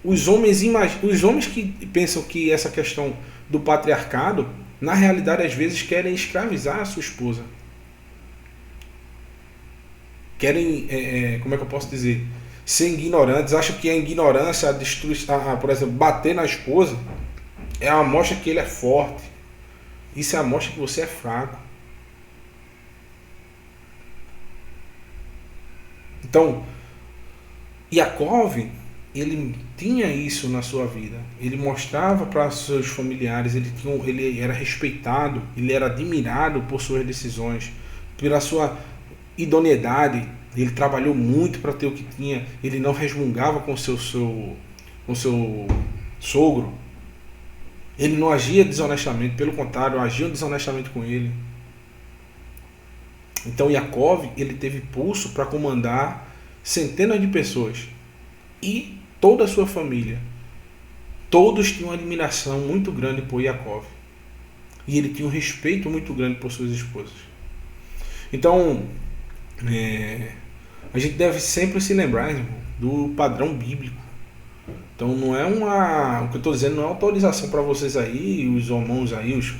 Os homens que pensam que essa questão do patriarcado, na realidade, às vezes querem escravizar a sua esposa. Querem, como é que eu posso dizer? Ser ignorantes. Acham que a ignorância, por exemplo, bater na esposa, é uma mostra que ele é forte. Isso é a mostra que você é fraco. Então, Yaakov, ele tinha isso na sua vida. Ele mostrava para seus familiares, ele era respeitado, ele era admirado por suas decisões, pela sua idoneidade. Ele trabalhou muito para ter o que tinha. Ele não resmungava com seu sogro. Ele não agia desonestamente, pelo contrário, agiam desonestamente com ele. Então Yaakov, ele teve pulso para comandar centenas de pessoas. E toda a sua família. Todos tinham uma admiração muito grande por Yaakov. E ele tinha um respeito muito grande por suas esposas. Então, a gente deve sempre se lembrar, irmão, do padrão bíblico. Então não é o que eu estou dizendo não é autorização para vocês aí, os irmãos aí, os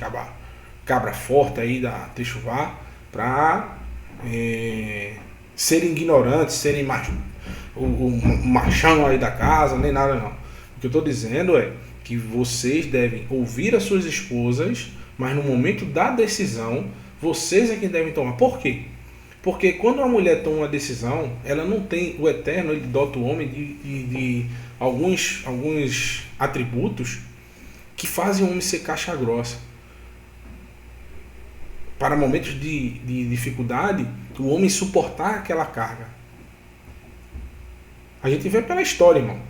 cabra forte aí da Techuvá, para serem ignorantes, serem o machão aí da casa, nem nada não. O que eu estou dizendo é que vocês devem ouvir as suas esposas, mas no momento da decisão, vocês é quem devem tomar. Por quê? Porque quando uma mulher toma uma decisão, ela não tem, o Eterno, ele dota o homem de alguns atributos que fazem o homem ser caixa grossa. Para momentos de dificuldade, o homem suportar aquela carga. A gente vê pela história, irmão.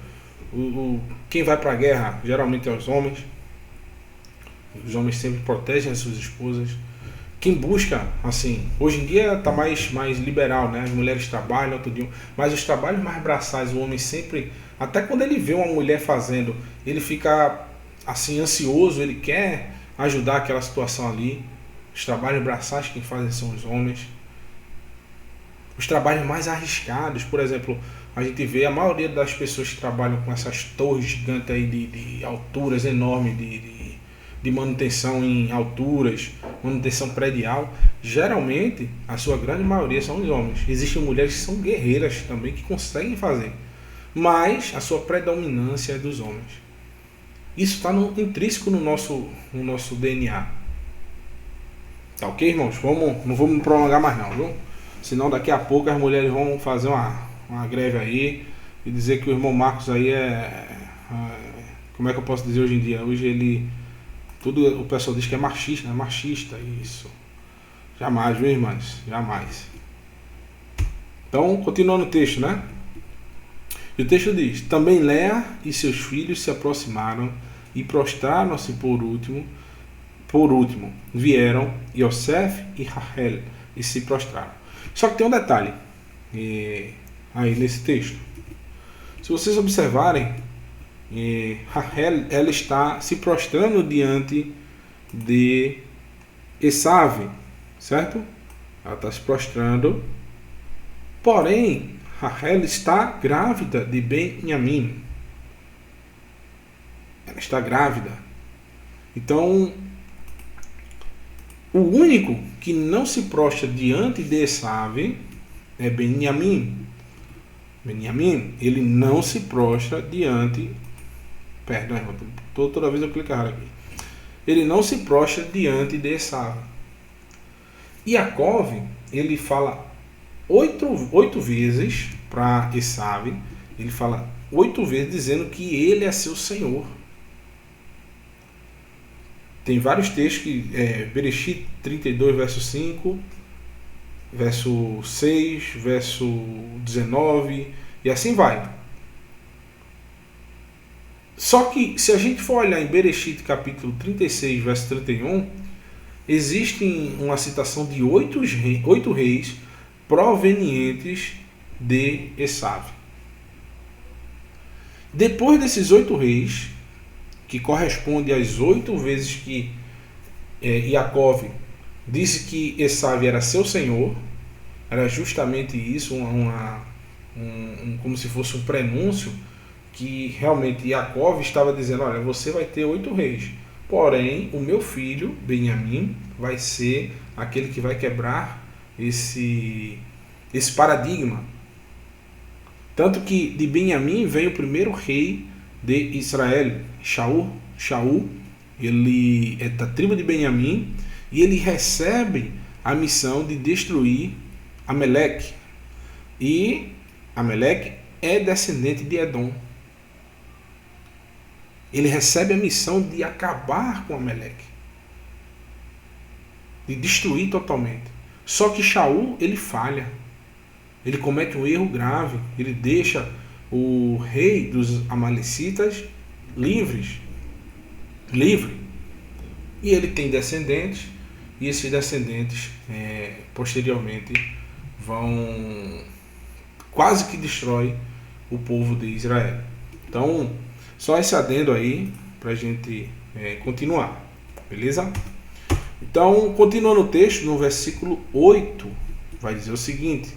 Quem vai para a guerra geralmente é os homens. Os homens sempre protegem as suas esposas. Quem busca, assim, hoje em dia está mais liberal, né? As mulheres trabalham, tudo, mas os trabalhos mais braçais, o homem sempre, até quando ele vê uma mulher fazendo, ele fica assim ansioso, ele quer ajudar aquela situação ali. Os trabalhos braçais quem fazem são os homens. Os trabalhos mais arriscados, por exemplo, a gente vê a maioria das pessoas que trabalham com essas torres gigantes aí de alturas enormes, de manutenção em alturas, manutenção predial, geralmente, a sua grande maioria são os homens. Existem mulheres que são guerreiras também, que conseguem fazer, mas a sua predominância é dos homens. Isso está intrínseco no nosso DNA. Tá ok, irmãos? Não vamos me prolongar mais não, viu? Senão daqui a pouco as mulheres vão fazer uma greve aí e dizer que o irmão Marcos aí como é que eu posso dizer hoje em dia? Hoje ele... Tudo o pessoal diz que é machista, isso. Jamais, viu, irmãs? Jamais. Então, continuando o texto, né? E o texto diz: também Léa e seus filhos se aproximaram e prostraram-se por último, vieram Yosef e Rachel e se prostraram. Só que tem um detalhe aí nesse texto. Se vocês observarem, Rachel, ela está se prostrando diante de Esav, certo? Ela está se prostrando. Porém, Rachel está grávida de Benjamim. Ela está grávida. Então, o único que não se prostra diante de Esav é Benjamim. Benjamim, ele não se prostra diante... Perdão, toda vez eu clico errado aqui. Ele não se prostra diante de Esav. Yaakov, ele fala 8 vezes para Esav. Ele fala 8 vezes dizendo que ele é seu senhor. Tem vários textos que Bereshit 32, verso 5, verso 6, verso 19 e assim vai. Só que se a gente for olhar em Bereshit capítulo 36, verso 31, existe uma citação de 8 reis provenientes de Esav. Depois desses 8 reis, que corresponde às 8 vezes que Yaakov disse que Esav era seu senhor, era justamente isso, como se fosse um prenúncio, que realmente Yaakov estava dizendo: olha, você vai ter 8 reis, porém o meu filho Benjamim vai ser aquele que vai quebrar esse paradigma. Tanto que de Benjamim veio o primeiro rei de Israel, Shaul, ele é da tribo de Benjamim e ele recebe a missão de destruir Ameleque. E Ameleque é descendente de Edom. Ele recebe a missão de acabar com Ameleque, de destruir totalmente. Só que Shaul, ele falha. Ele comete um erro grave. Ele deixa o rei dos amalecitas livre. E ele tem descendentes, e esses descendentes posteriormente vão quase que destrói o povo de Israel. Então, só esse adendo aí para a gente continuar, beleza? Então, continuando o texto, no versículo 8, vai dizer o seguinte: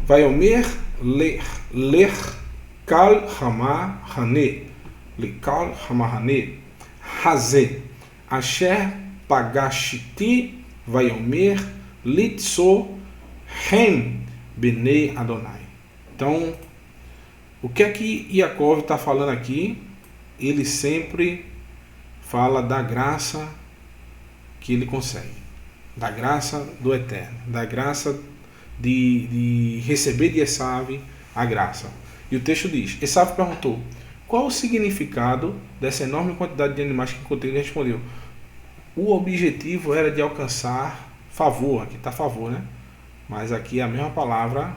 Vaiomer ler kal hama hane likal hama hane hazé asher pagashiti vaiomer litso hem benei Adonai. Então, o que é que Yaakov está falando aqui? Ele sempre fala da graça que ele consegue, da graça do Eterno, da graça de receber de Esav a graça. E o texto diz: Esav perguntou, qual o significado dessa enorme quantidade de animais que encontrei? Ele respondeu: o objetivo era de alcançar favor, aqui está favor, né? Mas aqui é a mesma palavra,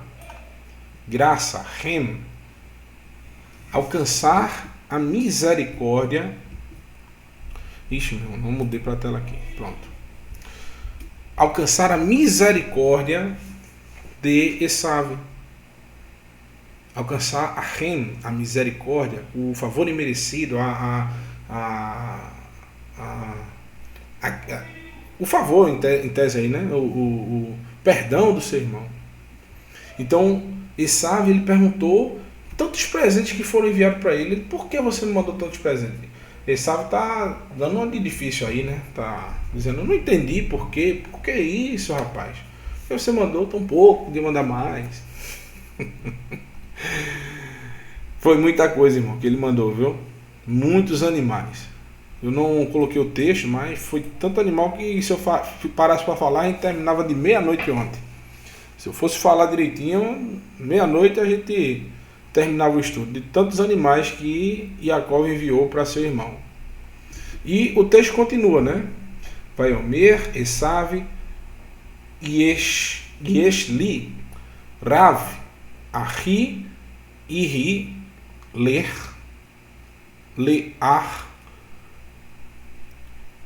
graça, rem, alcançar a misericórdia. Ixi, não mudei para a tela aqui, pronto. Alcançar a misericórdia de Esav. Alcançar a rem, a misericórdia, o favor imerecido, o favor em tese aí, né? O perdão do seu irmão. Então, Esav, ele perguntou tantos presentes que foram enviados para ele, por que você não mandou tantos presentes? Esav está dando uma de difícil aí, né? Tá dizendo, eu não entendi por quê. Por que isso, rapaz? Porque você mandou tão pouco, podia mandar mais. Foi muita coisa, irmão, que ele mandou, viu? Muitos animais. Eu não coloquei o texto, mas foi tanto animal que se eu parasse para falar, a gente terminava de meia-noite ontem. Se eu fosse falar direitinho, meia-noite a gente terminava o estudo de tantos animais que Yaakov enviou para seu irmão. E o texto continua, né? Vaiomer, Esav, Yeshli, Rav, Ahi, Iri, Ler, Lear,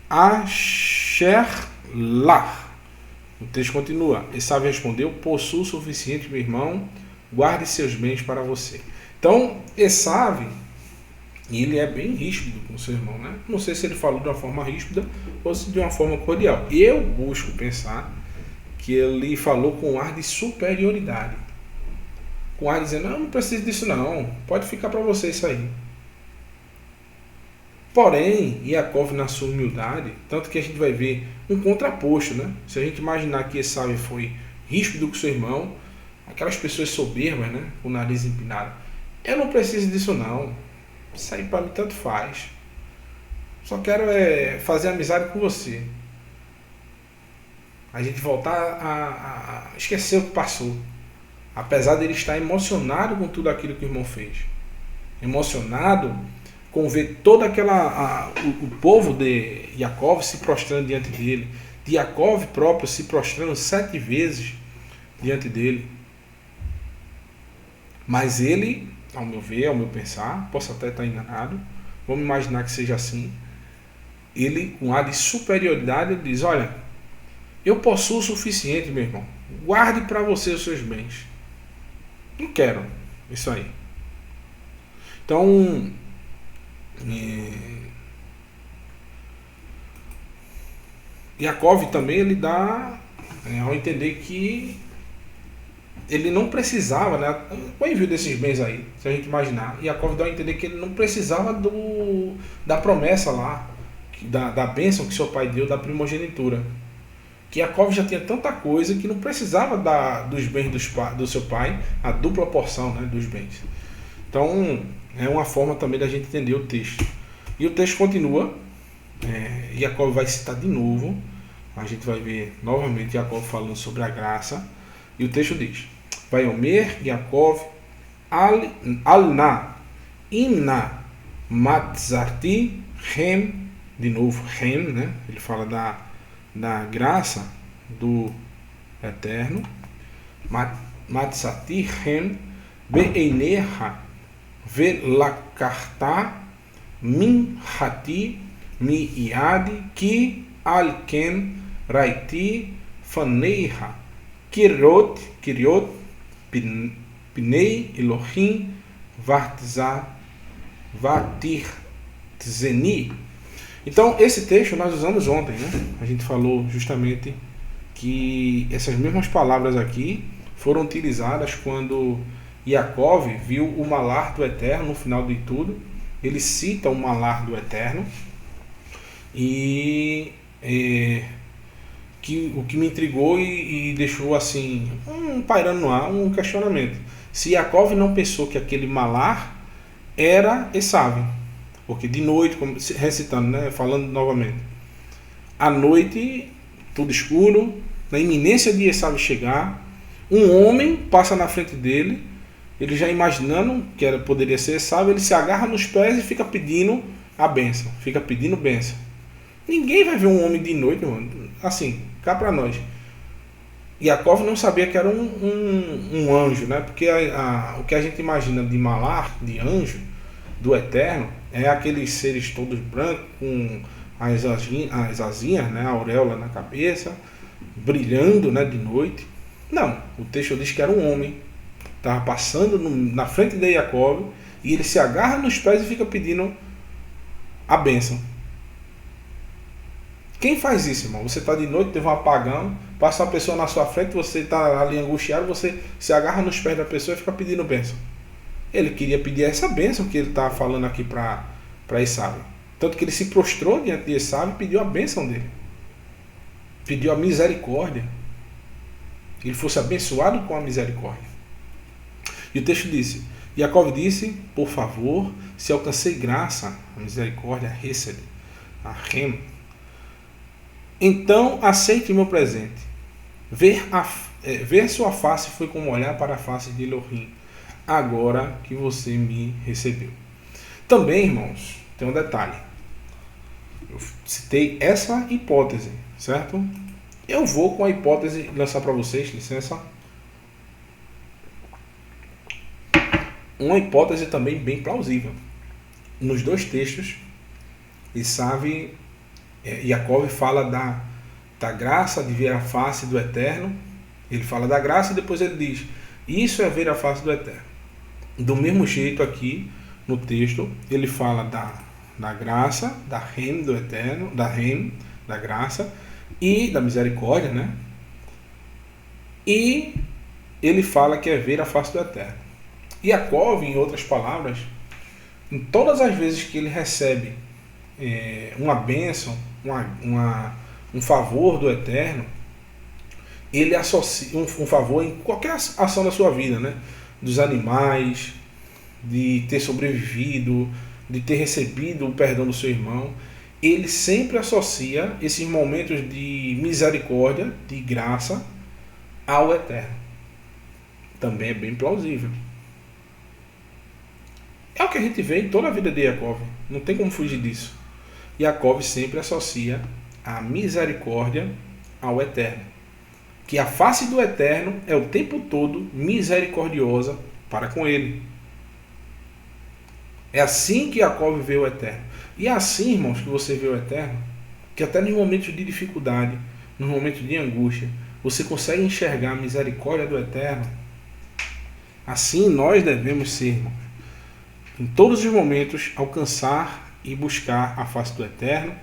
Asher, Lar. O texto continua. Esav respondeu: possuo o suficiente, meu irmão, guarde seus bens para você. Então, Esav, ele é bem ríspido com seu irmão, né? Não sei se ele falou de uma forma ríspida ou se de uma forma cordial. Eu busco pensar que ele falou com um ar de superioridade. Com ar dizendo, não preciso disso não, pode ficar para você isso aí. Porém, Yaakov na sua humildade, tanto que a gente vai ver um contraposto, né? Se a gente imaginar que Esav foi ríspido com seu irmão, aquelas pessoas soberbas, né? Com o nariz empinado, eu não preciso disso não, isso aí para mim tanto faz, só quero fazer amizade com você. A gente voltar a esquecer o que passou. Apesar dele estar emocionado com tudo aquilo que o irmão fez. Emocionado com ver toda aquela... o povo de Yaakov se prostrando diante dele. De Yaakov próprio se prostrando 7 vezes diante dele. Mas ele, ao meu ver, ao meu pensar, posso até estar enganado, vamos imaginar que seja assim, ele, com ar de superioridade, ele diz, olha, eu possuo o suficiente, meu irmão, guarde para você os seus bens. Não quero isso aí. Então, Yaakov também, ele dá ao entender que ele não precisava, né? O envio desses bens aí, se a gente imaginar, Yaakov dá a entender que ele não precisava da promessa lá, da bênção que seu pai deu, da primogenitura. Que Yaakov já tinha tanta coisa que não precisava dos bens do seu pai, a dupla porção, né, dos bens. Então, é uma forma também da gente entender o texto. E o texto continua, Yaakov vai citar de novo a gente vai ver novamente Jacó falando sobre a graça. E o texto diz: Vaiomer Yaakov al-na imna matzarti hem, de novo hem, né? Ele fala da graça do Eterno. Matzarti hem be'eineha velakarta min hati mi iadi ki alken raiti faneiha Kiriot Pinei Elohim Vatirtzeni. Então, esse texto nós usamos ontem, né? A gente falou justamente que essas mesmas palavras aqui foram utilizadas quando Yaakov viu o malar do Eterno no final de tudo. Ele cita o malar do Eterno e o que me intrigou e deixou assim, pairando no ar, um questionamento. Se Yaakov não pensou que aquele malar era Esaú, porque de noite, recitando, né, falando novamente, à noite, tudo escuro, na iminência de Esaú chegar, um homem passa na frente dele, ele já imaginando que poderia ser Esaú, ele se agarra nos pés e fica pedindo a bênção, fica pedindo bênção. Ninguém vai ver um homem de noite, mano, assim, cá para nós. Yaakov não sabia que era um anjo, né? Porque o que a gente imagina de malar, de anjo, do Eterno, é aqueles seres todos brancos, com as asinhas, né? A auréola na cabeça, brilhando, né? De noite. Não, o texto diz que era um homem. Estava passando na frente de Yaakov e ele se agarra nos pés e fica pedindo a bênção. Quem faz isso, irmão? Você está de noite, teve um apagão, passa uma pessoa na sua frente, você está ali angustiado, você se agarra nos pés da pessoa e fica pedindo bênção. Ele queria pedir essa bênção que ele está falando aqui para Esaú. Tanto que ele se prostrou diante de Esaú e pediu a bênção dele. Pediu a misericórdia. Que ele fosse abençoado com a misericórdia. E o texto disse, Yaakov disse, por favor, se alcancei graça, a misericórdia, recebe, a rem. Então aceite meu presente. Ver sua face foi como olhar para a face de Elohim, agora que você me recebeu. Também, irmãos, tem um detalhe. Eu citei essa hipótese, certo? Eu vou com a hipótese lançar para vocês, licença. Uma hipótese também bem plausível. Nos dois textos, Yaakov fala da graça de ver a face do Eterno. Ele fala da graça e depois ele diz, isso é ver a face do Eterno. Do mesmo jeito aqui, no texto, ele fala da graça, da rem do Eterno, da graça e da misericórdia, né? E ele fala que é ver a face do Eterno. Yaakov, em outras palavras, em todas as vezes que ele recebe uma bênção, um favor do Eterno, ele associa um favor em qualquer ação da sua vida, né? Dos animais, de ter sobrevivido, de ter recebido o perdão do seu irmão. Ele sempre associa esses momentos de misericórdia, de graça, ao Eterno. Também é bem plausível. É o que a gente vê em toda a vida de Yaakov. Não tem como fugir disso. Yaakov sempre associa a misericórdia ao Eterno. Que a face do Eterno é o tempo todo misericordiosa para com ele. É assim que Yaakov vê o Eterno. E é assim, irmãos, que você vê o Eterno, que até nos momentos de dificuldade, nos momentos de angústia, você consegue enxergar a misericórdia do Eterno. Assim nós devemos ser, irmãos. Em todos os momentos, alcançar e buscar a face do Eterno,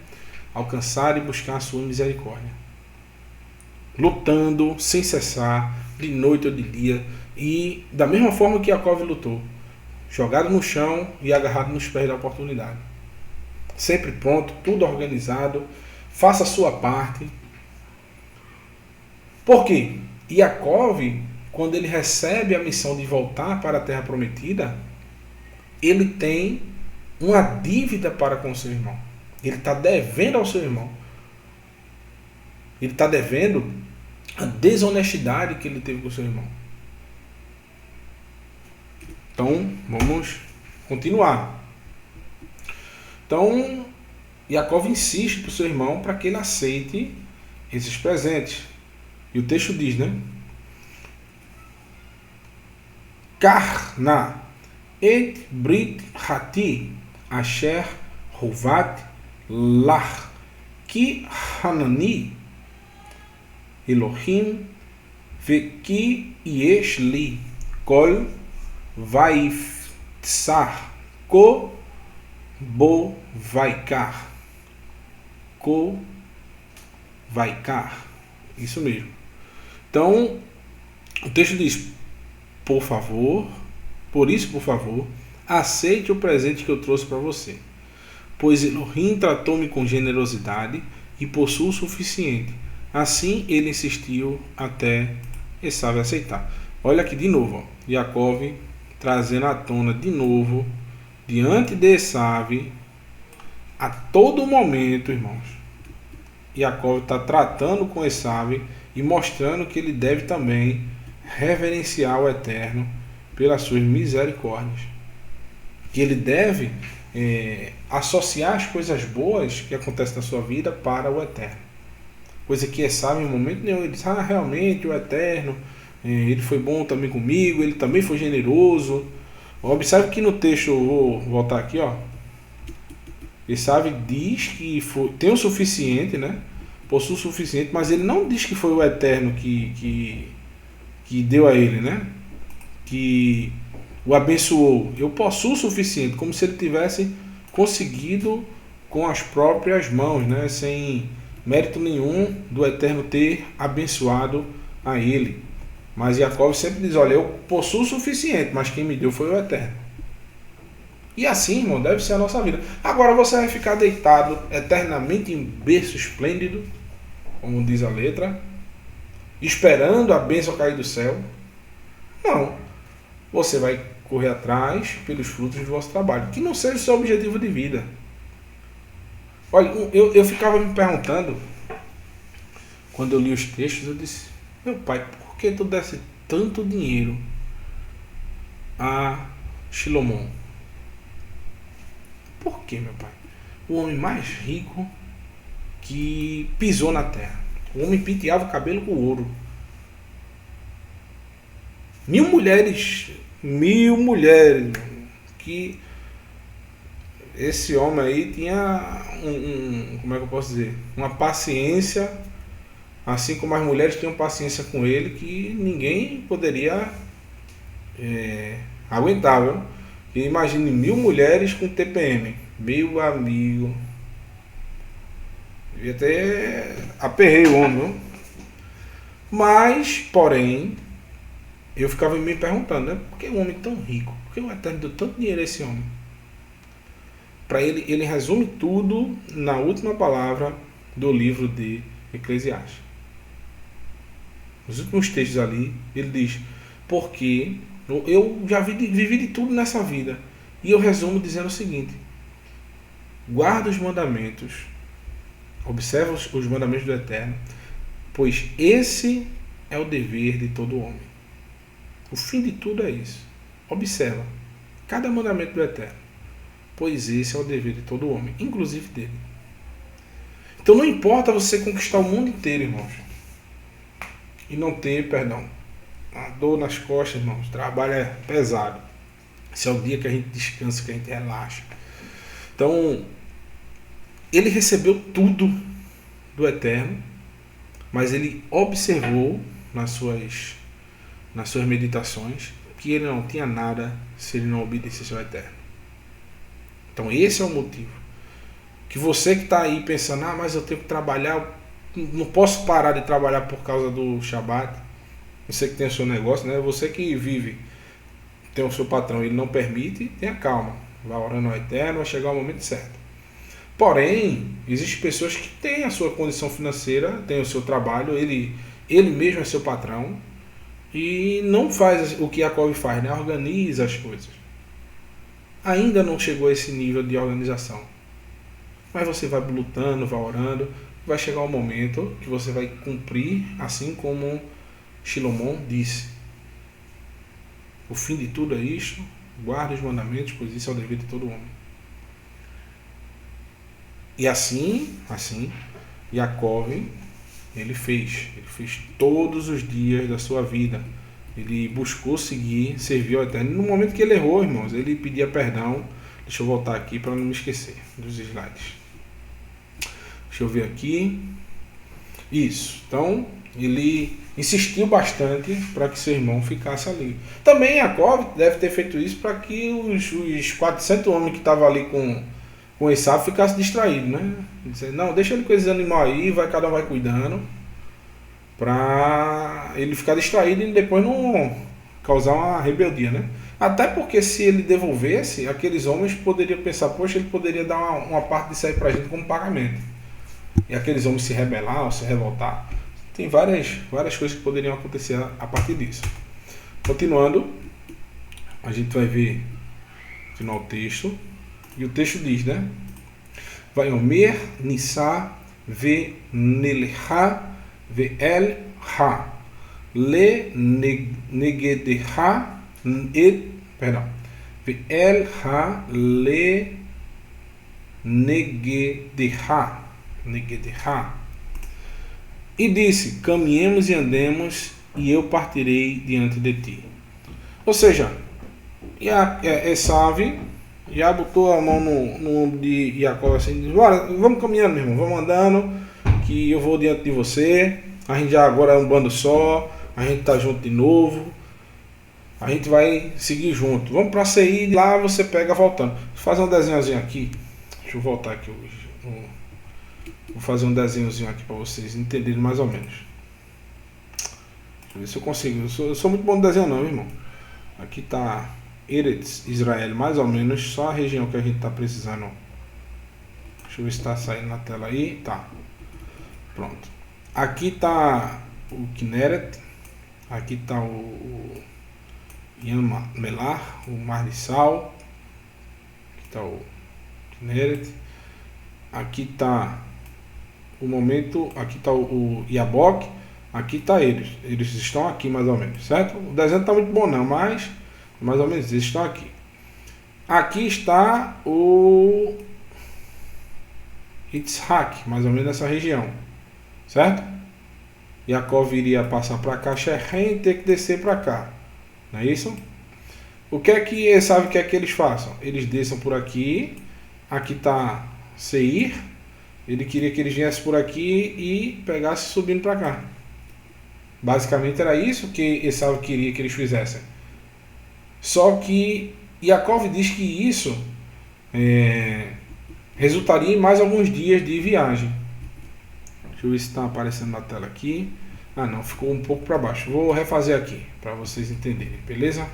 alcançar e buscar a sua misericórdia. Lutando sem cessar, de noite ou de dia, e da mesma forma que Yaakov lutou, jogado no chão e agarrado nos pés da oportunidade. Sempre pronto, tudo organizado, faça a sua parte. Por quê? Yaakov, quando ele recebe a missão de voltar para a terra prometida, ele tem uma dívida para com o seu irmão. Ele está devendo ao seu irmão. Ele está devendo a desonestidade que ele teve com o seu irmão. Então, vamos continuar. Então, Jacó insiste para o seu irmão para que ele aceite esses presentes. E o texto diz, né? Karna et brit hati asher hovat lach ki hanani Elohim veki yesh li kol vaiftsar ko bo vaikar. Ko vaikar. Isso mesmo. Então, o texto diz, por favor, aceite o presente que eu trouxe para você. Pois Elohim tratou-me com generosidade e possuo o suficiente. Assim ele insistiu até Esaú aceitar. Olha aqui de novo, ó, Jacó trazendo à tona de novo, diante de Esaú, a todo momento, irmãos, Jacó está tratando com Esaú e mostrando que ele deve também reverenciar o Eterno pelas suas misericórdias. Que ele deve associar as coisas boas que acontecem na sua vida para o Eterno. Coisa que Esaú, em momento nenhum, ele diz, realmente o Eterno, ele foi bom também comigo, ele também foi generoso. Observe que no texto, eu vou voltar aqui, ó, Esaú diz que tem o suficiente, né? Possui o suficiente, mas ele não diz que foi o Eterno que deu a ele, né? Que o abençoou. Eu possuo o suficiente, como se ele tivesse conseguido com as próprias mãos, né? Sem mérito nenhum do Eterno ter abençoado a ele. Mas Jacó sempre diz, olha, eu possuo o suficiente, mas quem me deu foi o Eterno. E assim, irmão, deve ser a nossa vida. Agora você vai ficar deitado eternamente em berço esplêndido, como diz a letra, esperando a bênção cair do céu? Não. Você vai correr atrás pelos frutos do vosso trabalho, que não seja o seu objetivo de vida. Olha, eu ficava me perguntando, quando eu li os textos, eu disse, meu pai, por que tu desse tanto dinheiro a Shilomon? Por que, meu pai? O homem mais rico que pisou na terra. O homem penteava o cabelo com ouro. 1000 mulheres, que esse homem aí tinha como é que eu posso dizer? Uma paciência, assim como as mulheres tinham paciência com ele, que ninguém poderia aguentar, viu? E imagine 1000 mulheres com TPM. Meu amigo. Eu até aperrei o homem, viu? Mas, porém, eu ficava me perguntando, né? Por que um homem tão rico? Por que o Eterno deu tanto dinheiro a esse homem? Para ele resume tudo na última palavra do livro de Eclesiastes. Nos últimos textos ali, ele diz, porque eu já vivi de tudo nessa vida. E eu resumo dizendo o seguinte, guarda os mandamentos, observa os mandamentos do Eterno, pois esse é o dever de todo homem. O fim de tudo é isso. Observa cada mandamento do Eterno, pois esse é o dever de todo homem, inclusive dele. Então não importa você conquistar o mundo inteiro, irmãos, e não ter, a dor nas costas, irmãos, o trabalho é pesado. Esse é o dia que a gente descansa, que a gente relaxa. Então, ele recebeu tudo do Eterno, mas ele observou nas suas meditações que ele não tinha nada se ele não obedecesse ao Eterno. Então esse é o motivo. Que você que está aí pensando, mas eu tenho que trabalhar, não posso parar de trabalhar por causa do Shabat. Você que tem o seu negócio, né? Você que vive, tem o seu patrão, ele não permite, tenha calma. Vai orando ao Eterno, vai chegar o momento certo. Porém, existem pessoas que têm a sua condição financeira, têm o seu trabalho, ele mesmo é seu patrão, e não faz o que Jacó faz, né? Organiza as coisas. Ainda não chegou a esse nível de organização. Mas você vai lutando, vai orando, vai chegar o momento que você vai cumprir, assim como Shilomon disse. O fim de tudo é isto, guarda os mandamentos, pois isso é o dever de todo homem. E assim, Yaakov, ele fez todos os dias da sua vida. Ele buscou seguir, serviu ao Eterno. No momento que ele errou, irmãos, ele pedia perdão. Deixa eu voltar aqui para não me esquecer dos slides. Deixa eu ver aqui. Isso. Então, ele insistiu bastante para que seu irmão ficasse ali. Também Yaakov deve ter feito isso para que os 400 homens que estavam ali com Esaú ficassem distraídos, né? Não, deixa ele com esses animais aí, cada um vai cuidando, para ele ficar distraído e depois não causar uma rebeldia, né? Até porque se ele devolvesse, aqueles homens poderiam pensar, poxa, ele poderia dar uma parte disso aí pra gente como pagamento. E aqueles homens se rebelar ou se revoltar. Tem várias coisas que poderiam acontecer a partir disso. Continuando, a gente vai ver final o texto. E o texto diz, né? Vaiomer Nissa ve Nelecha ve El Ha le negedeha ve El Ha le negedeha e disse, caminhemos e andemos e eu partirei diante de ti. Ou seja, Esaú já botou a mão no ombro de Jacó assim, diz, bora, vamos caminhando, meu irmão, vamos andando, que eu vou diante de você, a gente já agora é um bando só, a gente tá junto de novo, a gente vai seguir junto, vamos pra Seir, de lá você pega voltando. Vou fazer um desenhozinho aqui, deixa eu voltar aqui hoje, vou fazer um desenhozinho aqui pra vocês entenderem mais ou menos. Deixa eu ver se eu consigo, eu sou muito bom no desenho não, irmão. Aqui tá Eretz Israel, mais ou menos, só a região que a gente está precisando. Deixa eu ver se está saindo na tela aí. Tá. Pronto. Aqui está o Kinneret. Aqui está o Yam Melar, o Mar de Sal. Aqui está o Kinneret. Aqui está o momento. Aqui está o Yabok. Aqui está eles. Eles estão aqui mais ou menos, certo? O desenho não está muito bom não, mas mais ou menos eles estão aqui. Aqui está o Yitzhak, mais ou menos nessa região, certo? Yaakov iria passar para cá, Shechem, e ter que descer para cá, não é isso? O que é que Esaú quer que eles façam? Eles desçam por aqui, aqui está Seir, ele queria que eles viessem por aqui e pegassem subindo para cá. Basicamente era isso que Esaú queria que eles fizessem. Só que Yaakov diz que isso resultaria em mais alguns dias de viagem. Deixa eu ver se está aparecendo na tela aqui. Ah não, ficou um pouco para baixo. Vou refazer aqui para vocês entenderem, beleza?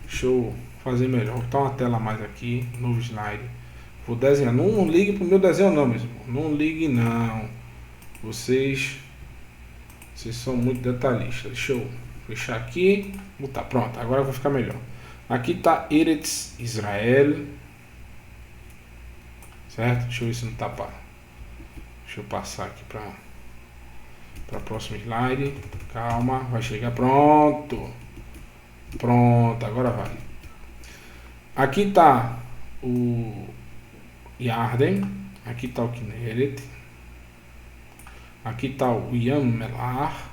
Deixa eu fazer melhor. Vou botar uma tela a mais aqui, novo slide. Vou desenhar. Não ligue pro meu desenho não, mesmo. Não ligue não. Vocês são muito detalhistas. Deixa eu fechar aqui. Botar. Pronto, agora vai ficar melhor. Aqui está Eretz Israel. Certo? Deixa eu ver se não tá para. Deixa eu passar aqui para o próximo slide. Calma, vai chegar. Pronto. Pronto, agora vai. Aqui está o Yarden. Aqui está o Kinneret. Aqui está o Yam Melar.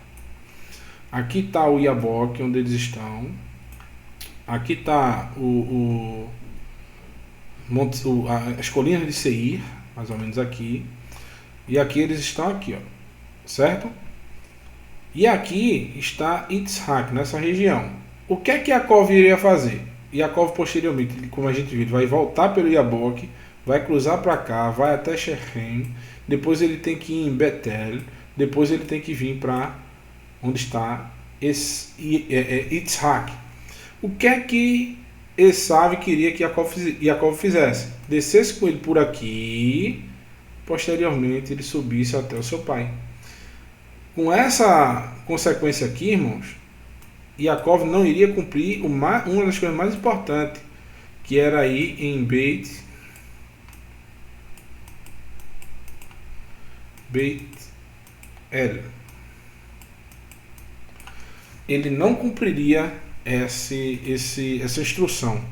Aqui está o Yabok, onde eles estão. Aqui está as colinas de Seir, mais ou menos aqui. E aqui eles estão aqui, ó, certo? E aqui está Yitzhak, nessa região. O que é que Yaakov iria fazer? Yaakov posteriormente, como a gente viu, vai voltar pelo Yabok, vai cruzar para cá, vai até Shechem, depois ele tem que ir em Betel, depois ele tem que vir para onde está Yitzhak. O que é que Esaú queria que Yaakov fizesse? Descesse com ele por aqui, posteriormente ele subisse até o seu pai. Com essa consequência aqui, irmãos, Yaakov não iria cumprir uma das coisas mais importantes, que era ir em Beit Beit El. Ele não cumpriria essa instrução.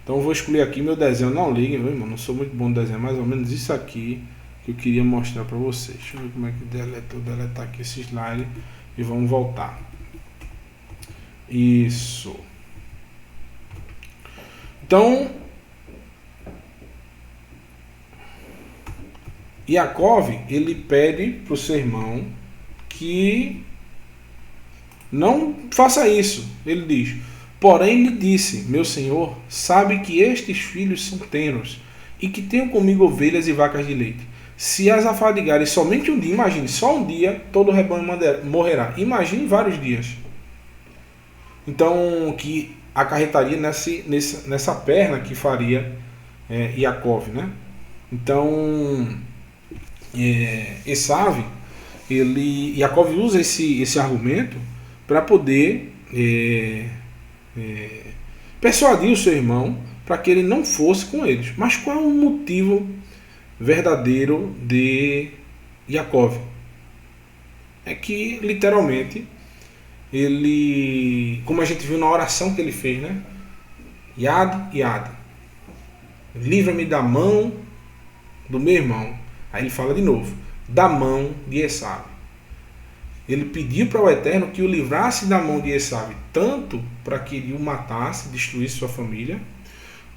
Então eu vou escolher aqui meu desenho. Não liguem, irmão, não sou muito bom no desenho, mais ou menos isso aqui que eu queria mostrar para vocês. Deixa eu ver como é que deleto, deletar aqui esse slide e vamos voltar. Isso. Então, Yaakov, ele pede para o seu irmão que não faça isso. Ele diz: porém lhe disse, meu senhor, sabe que estes filhos são tenros, e que tenho comigo ovelhas e vacas de leite. Se as afadigarem somente um dia, imagine, só um dia, todo o rebanho morrerá. Imagine vários dias. Então, que acarretaria nessa perna que faria Yaakov, né? Então, Esav, Yaakov usa esse argumento para poder persuadir o seu irmão para que ele não fosse com eles. Mas qual é o motivo verdadeiro de Yaakov? É que, literalmente, ele, como a gente viu na oração que ele fez, né? Yad, Yad, livra-me da mão do meu irmão. Aí ele fala de novo, da mão de Esav. Ele pediu para o Eterno que o livrasse da mão de Esav, tanto para que ele o matasse, destruísse sua família,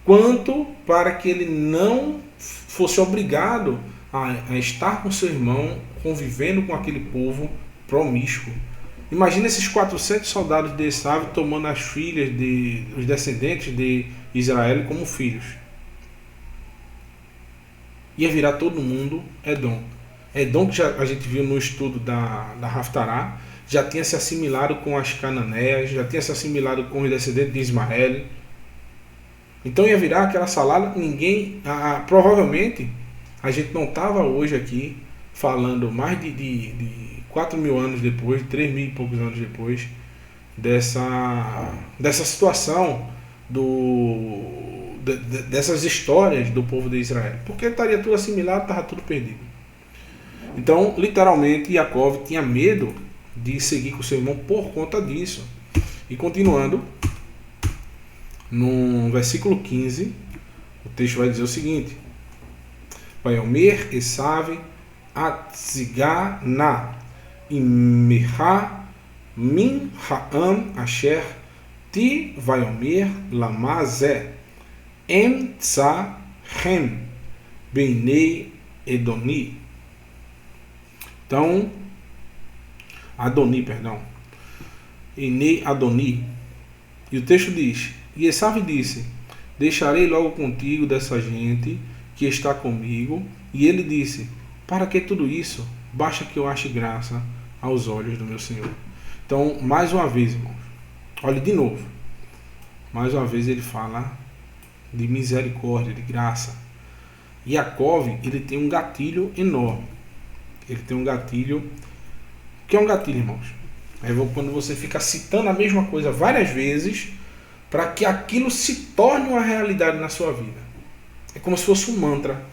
quanto para que ele não fosse obrigado a estar com seu irmão, convivendo com aquele povo promíscuo. Imagina esses 400 soldados de Esav tomando as filhas, os descendentes de Israel como filhos. Ia virar todo mundo Edom. Edom, que a gente viu no estudo da Haftarah, já tinha se assimilado com as cananeias, já tinha se assimilado com os descendentes de Ismael. Então ia virar aquela salada, provavelmente a gente não estava hoje aqui falando mais de 4 mil anos depois, 3 mil e poucos anos depois, dessa situação, dessas histórias do povo de Israel. Porque estaria tudo assimilado, estava tudo perdido. Então, literalmente, Yaakov tinha medo de seguir com seu irmão por conta disso. E continuando, no versículo 15, o texto vai dizer o seguinte: Vaiomer Esav Atzigana Imeha Min Ha'am Asher Ti Vaiomer Lamazé Em Tzahem Beinei Edoni. Então, Enei Adoni. E o texto diz: E Esav disse: Deixarei logo contigo dessa gente que está comigo. E ele disse: Para que tudo isso? Basta que eu ache graça aos olhos do meu Senhor. Então, mais uma vez, irmãos, olhe de novo. Mais uma vez ele fala de misericórdia, de graça. Yaakov, ele tem um gatilho enorme. Ele tem um gatilho. O que é um gatilho, irmãos? É quando você fica citando a mesma coisa várias vezes para que aquilo se torne uma realidade na sua vida. É como se fosse um mantra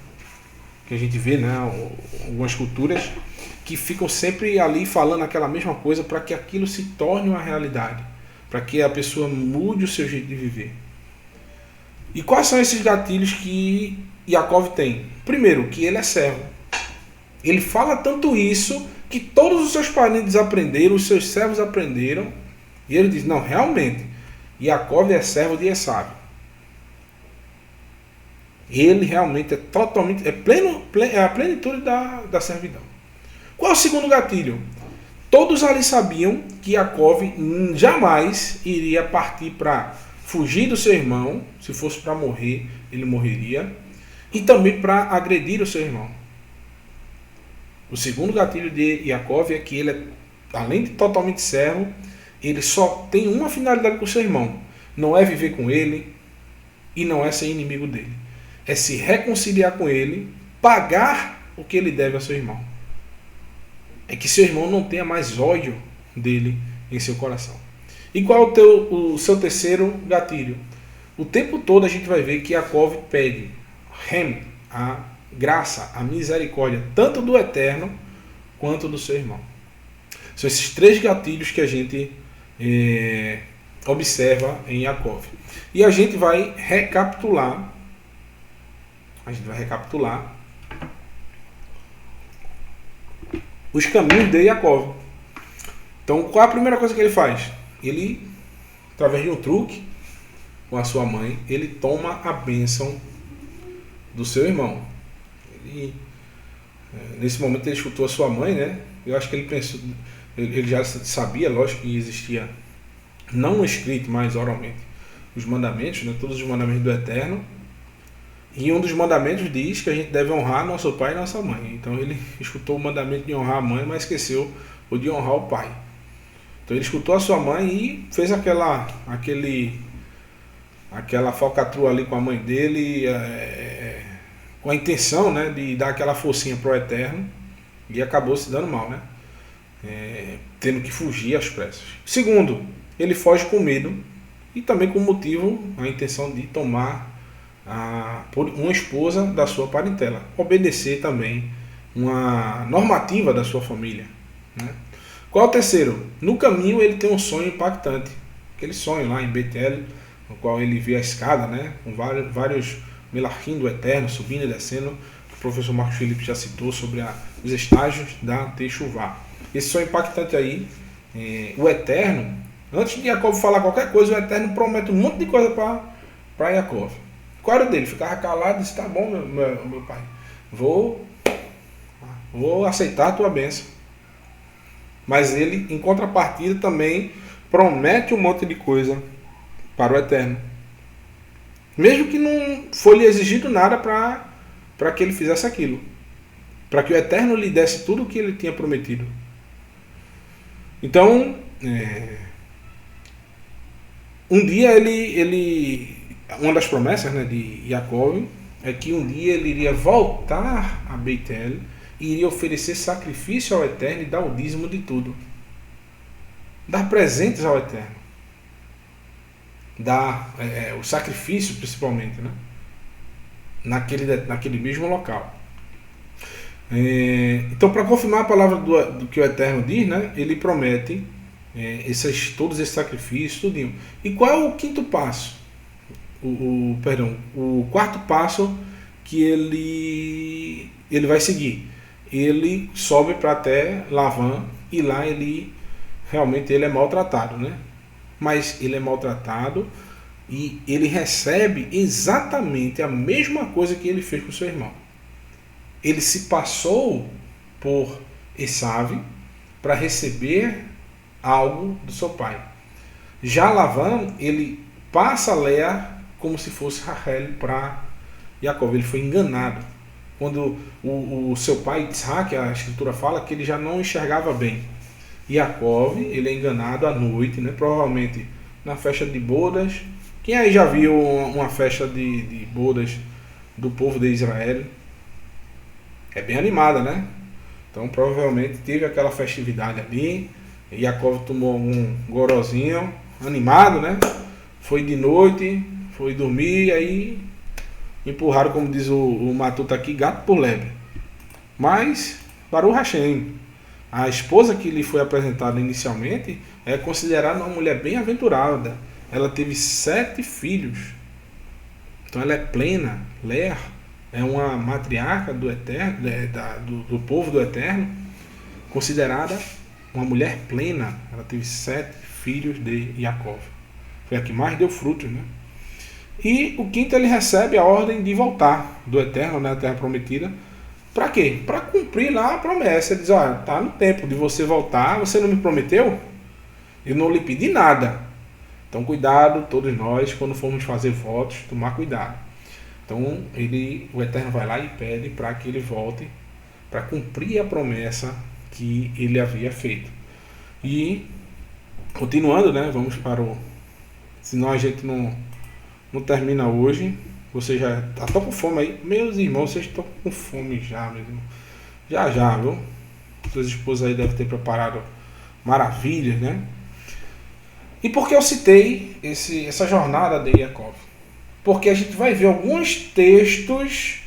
que a gente vê, né? Algumas culturas que ficam sempre ali falando aquela mesma coisa para que aquilo se torne uma realidade, para que a pessoa mude o seu jeito de viver. E quais são esses gatilhos que Yaakov tem? Primeiro, que ele é servo. Ele fala tanto isso que todos os seus parentes aprenderam, os seus servos aprenderam. E ele diz: não, realmente, Yaakov é servo de Esav. Ele realmente é totalmente, é a plenitude da servidão. Qual é o segundo gatilho? Todos ali sabiam que Yaakov jamais iria partir para fugir do seu irmão. Se fosse para morrer, ele morreria. E também para agredir o seu irmão. O segundo gatilho de Yaakov é que ele, além de totalmente servo, ele só tem uma finalidade com o seu irmão. Não é viver com ele e não é ser inimigo dele. É se reconciliar com ele, pagar o que ele deve ao seu irmão. É que seu irmão não tenha mais ódio dele em seu coração. E qual é o seu terceiro gatilho? O tempo todo a gente vai ver que Yaakov pede a graça, a misericórdia, tanto do Eterno quanto do seu irmão. São esses 3 gatilhos que a gente observa em Jacó. E a gente vai recapitular. Os caminhos de Jacó. Então, qual é a primeira coisa que ele faz? Ele, através de um truque com a sua mãe, ele toma a bênção do seu irmão. Nesse momento ele escutou a sua mãe, né? Eu acho que ele pensou, ele já sabia, lógico, que existia, não escrito, mas oralmente, os mandamentos, né? Todos os mandamentos do Eterno. E um dos mandamentos diz que a gente deve honrar nosso pai e nossa mãe. Então ele escutou o mandamento de honrar a mãe, mas esqueceu o de honrar o pai. Então ele escutou a sua mãe e fez aquela falcatrua ali com a mãe dele, com a intenção, né, de dar aquela forcinha pro Eterno, e acabou se dando mal, né? Tendo que fugir às pressas. Segundo, ele foge com medo e também com motivo, a intenção de tomar por uma esposa da sua parentela, obedecer também uma normativa da sua família, né? Qual é o terceiro? No caminho ele tem um sonho impactante, aquele sonho lá em Betel, no qual ele vê a escada, né, com vários Melarquim do Eterno subindo e descendo. O professor Marcos Felipe já citou sobre os estágios da Techuvá. Esse sonho impactante aí, o Eterno, antes de Jacó falar qualquer coisa, o Eterno promete um monte de coisa para Jacó. Qual era o dele? Ficava calado e disse: tá bom, meu pai, vou aceitar a tua bênção. Mas ele, em contrapartida, também promete um monte de coisa para o Eterno. Mesmo que não foi lhe exigido nada para que ele fizesse aquilo. Para que o Eterno lhe desse tudo o que ele tinha prometido. Então, um dia uma das promessas, né, de Jacó é que um dia ele iria voltar a Betel e iria oferecer sacrifício ao Eterno e dar o dízimo de tudo. Dar presentes ao Eterno. Dar o sacrifício, principalmente, né? Naquele mesmo local. Então, para confirmar a palavra do que o Eterno diz, né, ele promete todos esses sacrifícios, tudinho. E qual é o quinto passo? O quarto passo que ele vai seguir. Ele sobe para até Lavã e lá ele é maltratado, né? Mas ele é maltratado e ele recebe exatamente a mesma coisa que ele fez com seu irmão. Ele se passou por Esaú para receber algo do seu pai. Já Lavã, ele passa Léa como se fosse Rachel para Jacó. Ele foi enganado. Quando o seu pai Isaac, a escritura fala que ele já não enxergava bem. Jacó, ele é enganado à noite, né? Provavelmente na festa de bodas. Quem aí já viu uma festa de bodas do povo de Israel? É bem animada, né? Então provavelmente teve aquela festividade ali. Jacó tomou um gorozinho, animado, né? Foi de noite, foi dormir, aí empurraram, como diz o Matuta aqui, gato por lebre. Mas, Baruch Hashem, a esposa que lhe foi apresentada inicialmente é considerada uma mulher bem aventurada. Ela teve 7 filhos. Então ela é plena. Léa é uma matriarca do Eterno, do povo do Eterno, considerada uma mulher plena. Ela teve 7 filhos de Jacó. Foi a que mais deu frutos, né? E o quinto, ele recebe a ordem de voltar do Eterno, né, a terra prometida. Para quê? Para cumprir lá a promessa. Ele diz: olha, tá no tempo de você voltar, você não me prometeu? Eu não lhe pedi nada. Então cuidado, todos nós, quando formos fazer votos, tomar cuidado. Então o Eterno vai lá e pede para que ele volte, para cumprir a promessa que ele havia feito. E continuando, né, vamos para senão a gente não termina hoje. Você já tá com fome aí? Meus irmãos, vocês estão com fome já, meu irmão. Já, viu? Suas esposas aí devem ter preparado maravilhas, né? E por que eu citei essa jornada de Jacó? Porque a gente vai ver alguns textos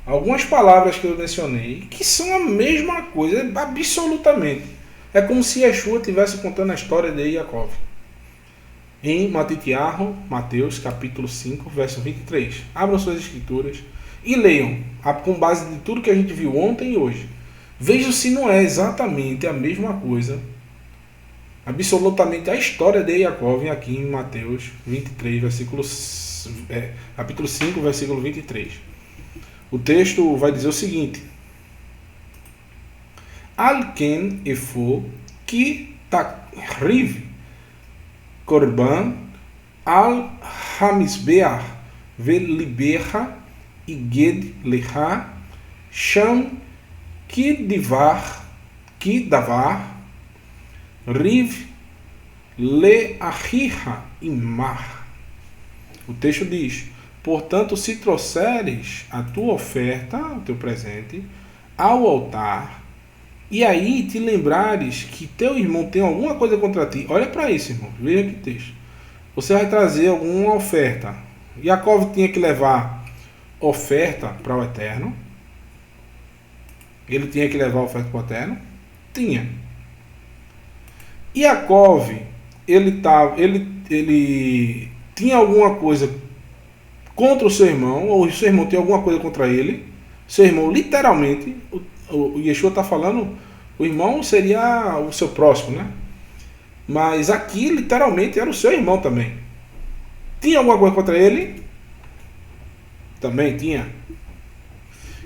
algumas palavras que eu mencionei, que são a mesma coisa, absolutamente. É como se Yeshua estivesse contando a história de Yaakov. Em Matitiarro, Mateus, capítulo 5, verso 23. Abram suas escrituras e leiam, com base de tudo que a gente viu ontem e hoje. Vejam se não é exatamente a mesma coisa, absolutamente a história de Yaakov aqui em Mateus 23, capítulo 5, versículo 23. O texto vai dizer o seguinte: Al-ken efo ki takriv korban al-hamizbeach velibecha iged lecha sham kidavar riv leachicha imar. O texto diz: portanto, se trouxeres a tua oferta, o teu presente, ao altar, e aí te lembrares que teu irmão tem alguma coisa contra ti, olha para isso, irmão, veja que texto. Você vai trazer alguma oferta. Yaakov tinha que levar oferta para o Eterno. Ele tinha que levar oferta para o Eterno? Tinha. Yaakov, ele tinha alguma coisa contra o seu irmão, ou o seu irmão tem alguma coisa contra ele. Seu irmão, literalmente, o Yeshua está falando, o irmão seria o seu próximo, né? Mas aqui, literalmente, era o seu irmão também. Tinha alguma coisa contra ele? Também tinha.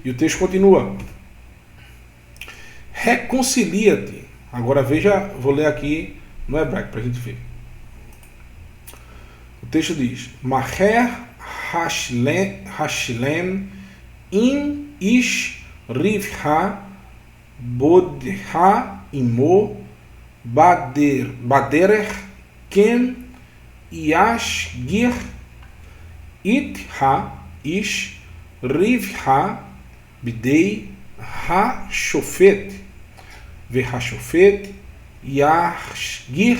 E o texto continua: reconcilia-te. Agora veja, vou ler aqui no hebraico para a gente ver. O texto diz: Maher hashlem in ish rivha bodha imo baderer ken yashgir itha ish rivha bidei hashofet vehashofet yashgir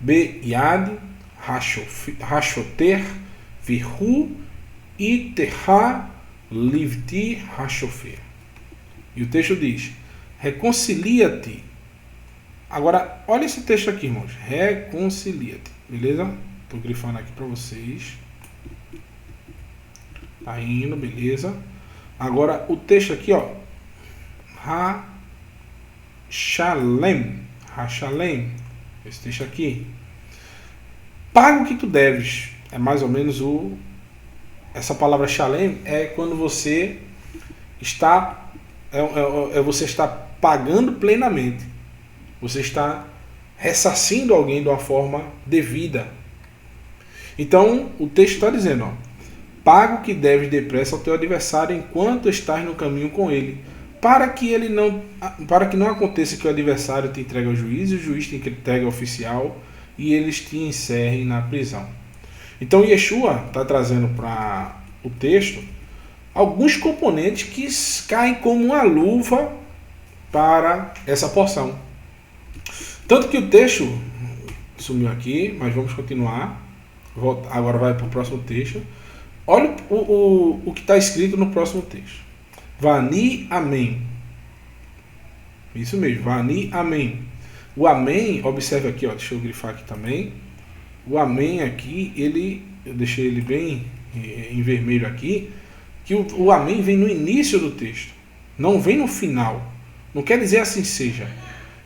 beyad hashoter vihu iterha livti hashofer. E o texto diz: reconcilia-te. Agora, olha esse texto aqui, irmãos. Reconcilia-te. Beleza? Estou grifando aqui para vocês. Tá indo, beleza? Agora, o texto aqui, ó. Hashalem. Esse texto aqui. Paga o que tu deves. É mais ou menos essa palavra shalem é quando você está você está pagando plenamente. Você está ressarcindo alguém de uma forma devida. Então, o texto está dizendo, ó, paga o que deves depressa ao teu adversário enquanto estás no caminho com ele, para que não aconteça que o adversário te entregue ao juiz, e o juiz te entregue ao oficial, e eles te encerrem na prisão. Então, Yeshua está trazendo para o texto alguns componentes que caem como uma luva para essa porção. Tanto que o texto sumiu aqui, mas vamos continuar. Agora vai para o próximo texto. Olha o que está escrito no próximo texto. Vani amém. Isso mesmo, vani amém. O amém, observe aqui, ó, deixa eu grifar aqui também. O amém aqui, eu deixei ele bem em vermelho aqui, que o amém vem no início do texto, não vem no final. Não quer dizer assim seja.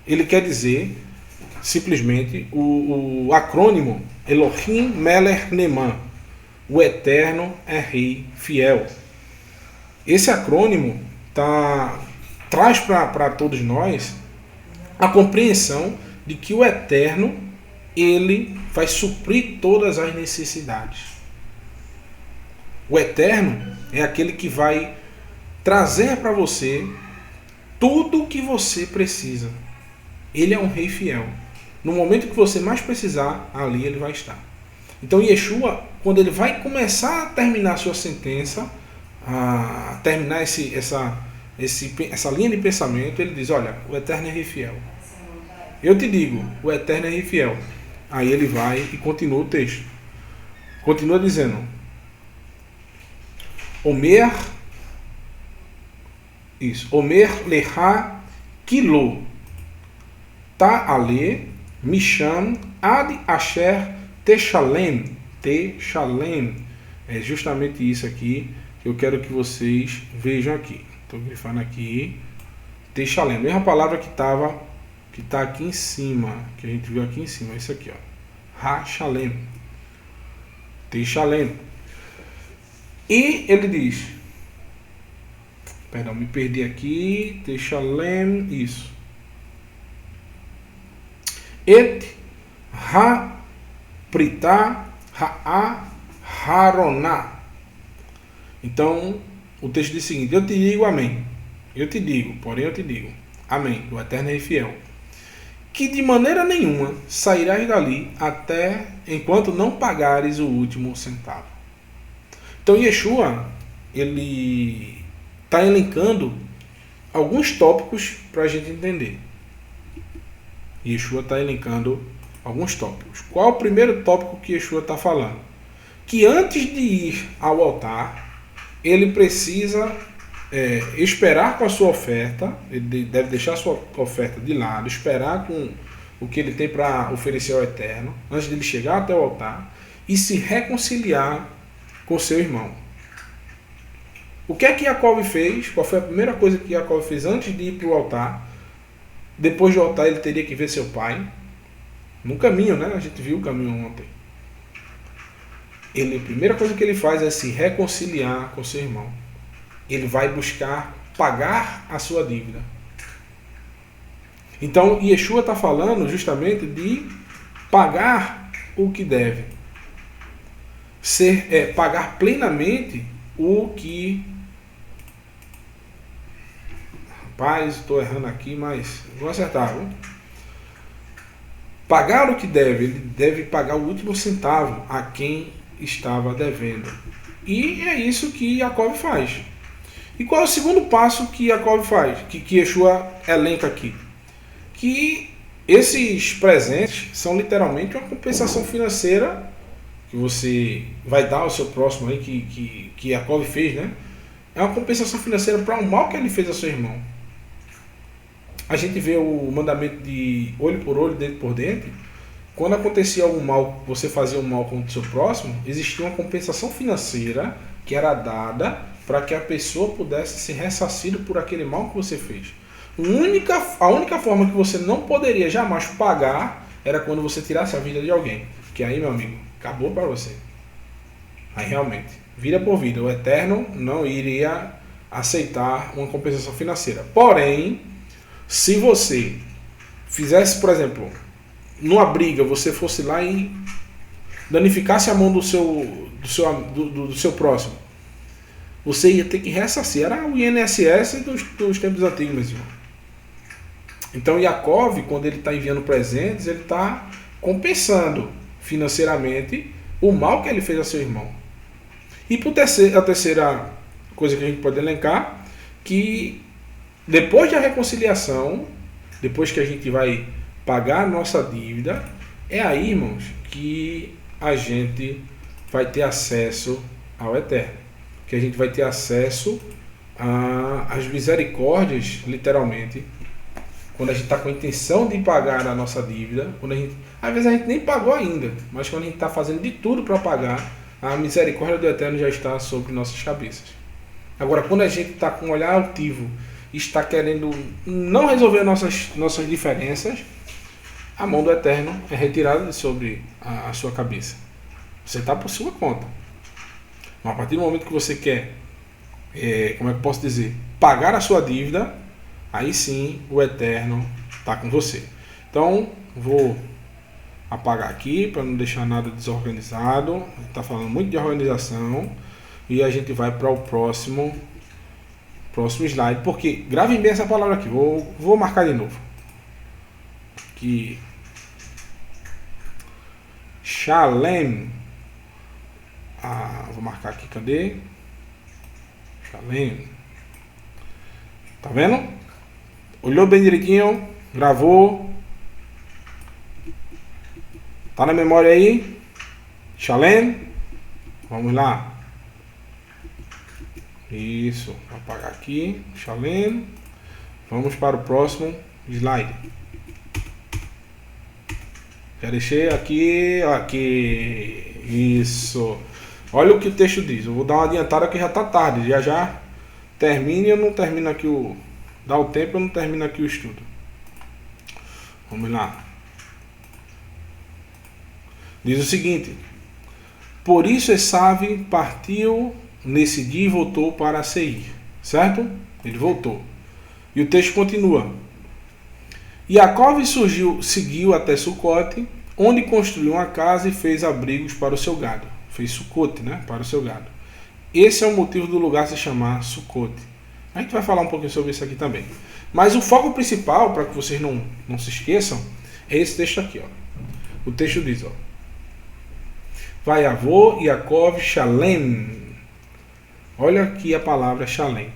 Ele quer dizer simplesmente o acrônimo Elohim Melech Neman. O Eterno é Rei Fiel. Esse acrônimo traz para todos nós a compreensão de que o Eterno, ele vai suprir todas as necessidades. O Eterno é aquele que vai trazer para você tudo o que você precisa. Ele é um Rei fiel. No momento que você mais precisar, ali ele vai estar. Então Yeshua, quando ele vai começar a terminar a sua sentença, a terminar essa linha de pensamento, ele diz: olha, o Eterno é Rei fiel. Eu te digo, o Eterno é Rei fiel. Aí ele vai e continua o texto. Continua dizendo: Omer, isso, Omer leha kilo, ta'ale, misham, ad asher techalem. Techalem. É justamente isso aqui que eu quero que vocês vejam aqui. Estou grifando aqui. Techalem. A mesma palavra que está aqui em cima. Que a gente viu aqui em cima. Isso aqui, ó. Hashalem. Techalem. E ele diz. Perdão, me perdi aqui. Techalem. Isso. Et ha pritá ha haroná. Então, o texto diz o seguinte: eu te digo amém. Eu te digo, porém eu te digo, amém, o Eterno é fiel, que de maneira nenhuma sairás dali até enquanto não pagares o último centavo. Então, Yeshua, ele está elencando alguns tópicos para a gente entender. Yeshua está elencando alguns tópicos. Qual é o primeiro tópico que Yeshua está falando? Que antes de ir ao altar, ele precisa esperar com a sua oferta, ele deve deixar a sua oferta de lado, esperar com o que ele tem para oferecer ao Eterno, antes de ele chegar até o altar, e se reconciliar com seu irmão. O que é que Jacob fez? Qual foi a primeira coisa que Jacob fez antes de ir para o altar? Depois do altar ele teria que ver seu pai. No caminho, né? A gente viu o caminho ontem. A primeira coisa que ele faz é se reconciliar com seu irmão. Ele vai buscar pagar a sua dívida. Então, Yeshua está falando justamente de pagar o que deve. Pagar plenamente o que... Rapaz, estou errando aqui, mas vou acertar, viu? Pagar o que deve, ele deve pagar o último centavo a quem estava devendo. E é isso que Jacob faz. E qual é o segundo passo que Jacob faz? Que Yeshua elenca aqui? Que esses presentes são literalmente uma compensação financeira que você vai dar ao seu próximo aí, que Jacob fez, né? É uma compensação financeira para o mal que ele fez ao seu irmão. A gente vê o mandamento de olho por olho, dente por dente. Quando acontecia algum mal, você fazia um mal contra o seu próximo, existia uma compensação financeira que era dada para que a pessoa pudesse ser ressarcida por aquele mal que você fez. A única forma que você não poderia jamais pagar era quando você tirasse a vida de alguém. Que aí, meu amigo, acabou para você. Aí realmente, vida por vida, o Eterno não iria aceitar uma compensação financeira. Porém, se você fizesse, por exemplo, numa briga, você fosse lá e danificasse a mão do seu próximo, você ia ter que ressarcir. Era o INSS dos tempos antigos, meu irmão. Então, Jacob, quando ele está enviando presentes, ele está compensando financeiramente o mal que ele fez a seu irmão. E a terceira coisa que a gente pode elencar, que depois da reconciliação, depois que a gente vai pagar a nossa dívida, é aí, irmãos, que a gente vai ter acesso ao Eterno. Que a gente vai ter acesso às misericórdias, literalmente, quando a gente está com a intenção de pagar a nossa dívida, às vezes a gente nem pagou ainda, mas quando a gente está fazendo de tudo para pagar, a misericórdia do Eterno já está sobre nossas cabeças. Agora, quando a gente está com um olhar altivo, está querendo não resolver nossas diferenças, a mão do Eterno é retirada de sobre a sua cabeça. Você está por sua conta. Mas a partir do momento que você quer, como é que eu posso dizer, pagar a sua dívida, aí sim o Eterno está com você. Então, vou apagar aqui para não deixar nada desorganizado. A gente está falando muito de organização e a gente vai para o próximo slide, porque gravem bem essa palavra aqui, vou marcar de novo. Aqui. Shalem. Vou marcar aqui, cadê? Shalem. Tá vendo? Olhou bem direitinho, gravou. Tá na memória aí? Shalem. Vamos lá. Isso, vou apagar aqui, Shalem. Vamos para o próximo slide. Já deixei aqui. Isso. Olha o que o texto diz. Eu vou dar uma adiantada que já está tarde. Já termine, eu não termino aqui o... Dá o tempo, eu não termino aqui o estudo. Vamos lá. Diz o seguinte: por isso Esaú partiu nesse dia e voltou para Seir. Certo? Ele voltou. E o texto continua. Jacó seguiu até Sucote, onde construiu uma casa e fez abrigos para o seu gado. Fez Sucote, né? Para o seu gado. Esse é o motivo do lugar se chamar Sucote. A gente vai falar um pouquinho sobre isso aqui também. Mas o foco principal, para que vocês não se esqueçam, é esse texto aqui. Ó. O texto diz, ó. Vaiavô Yaakov Shalem. Olha aqui a palavra Shalem.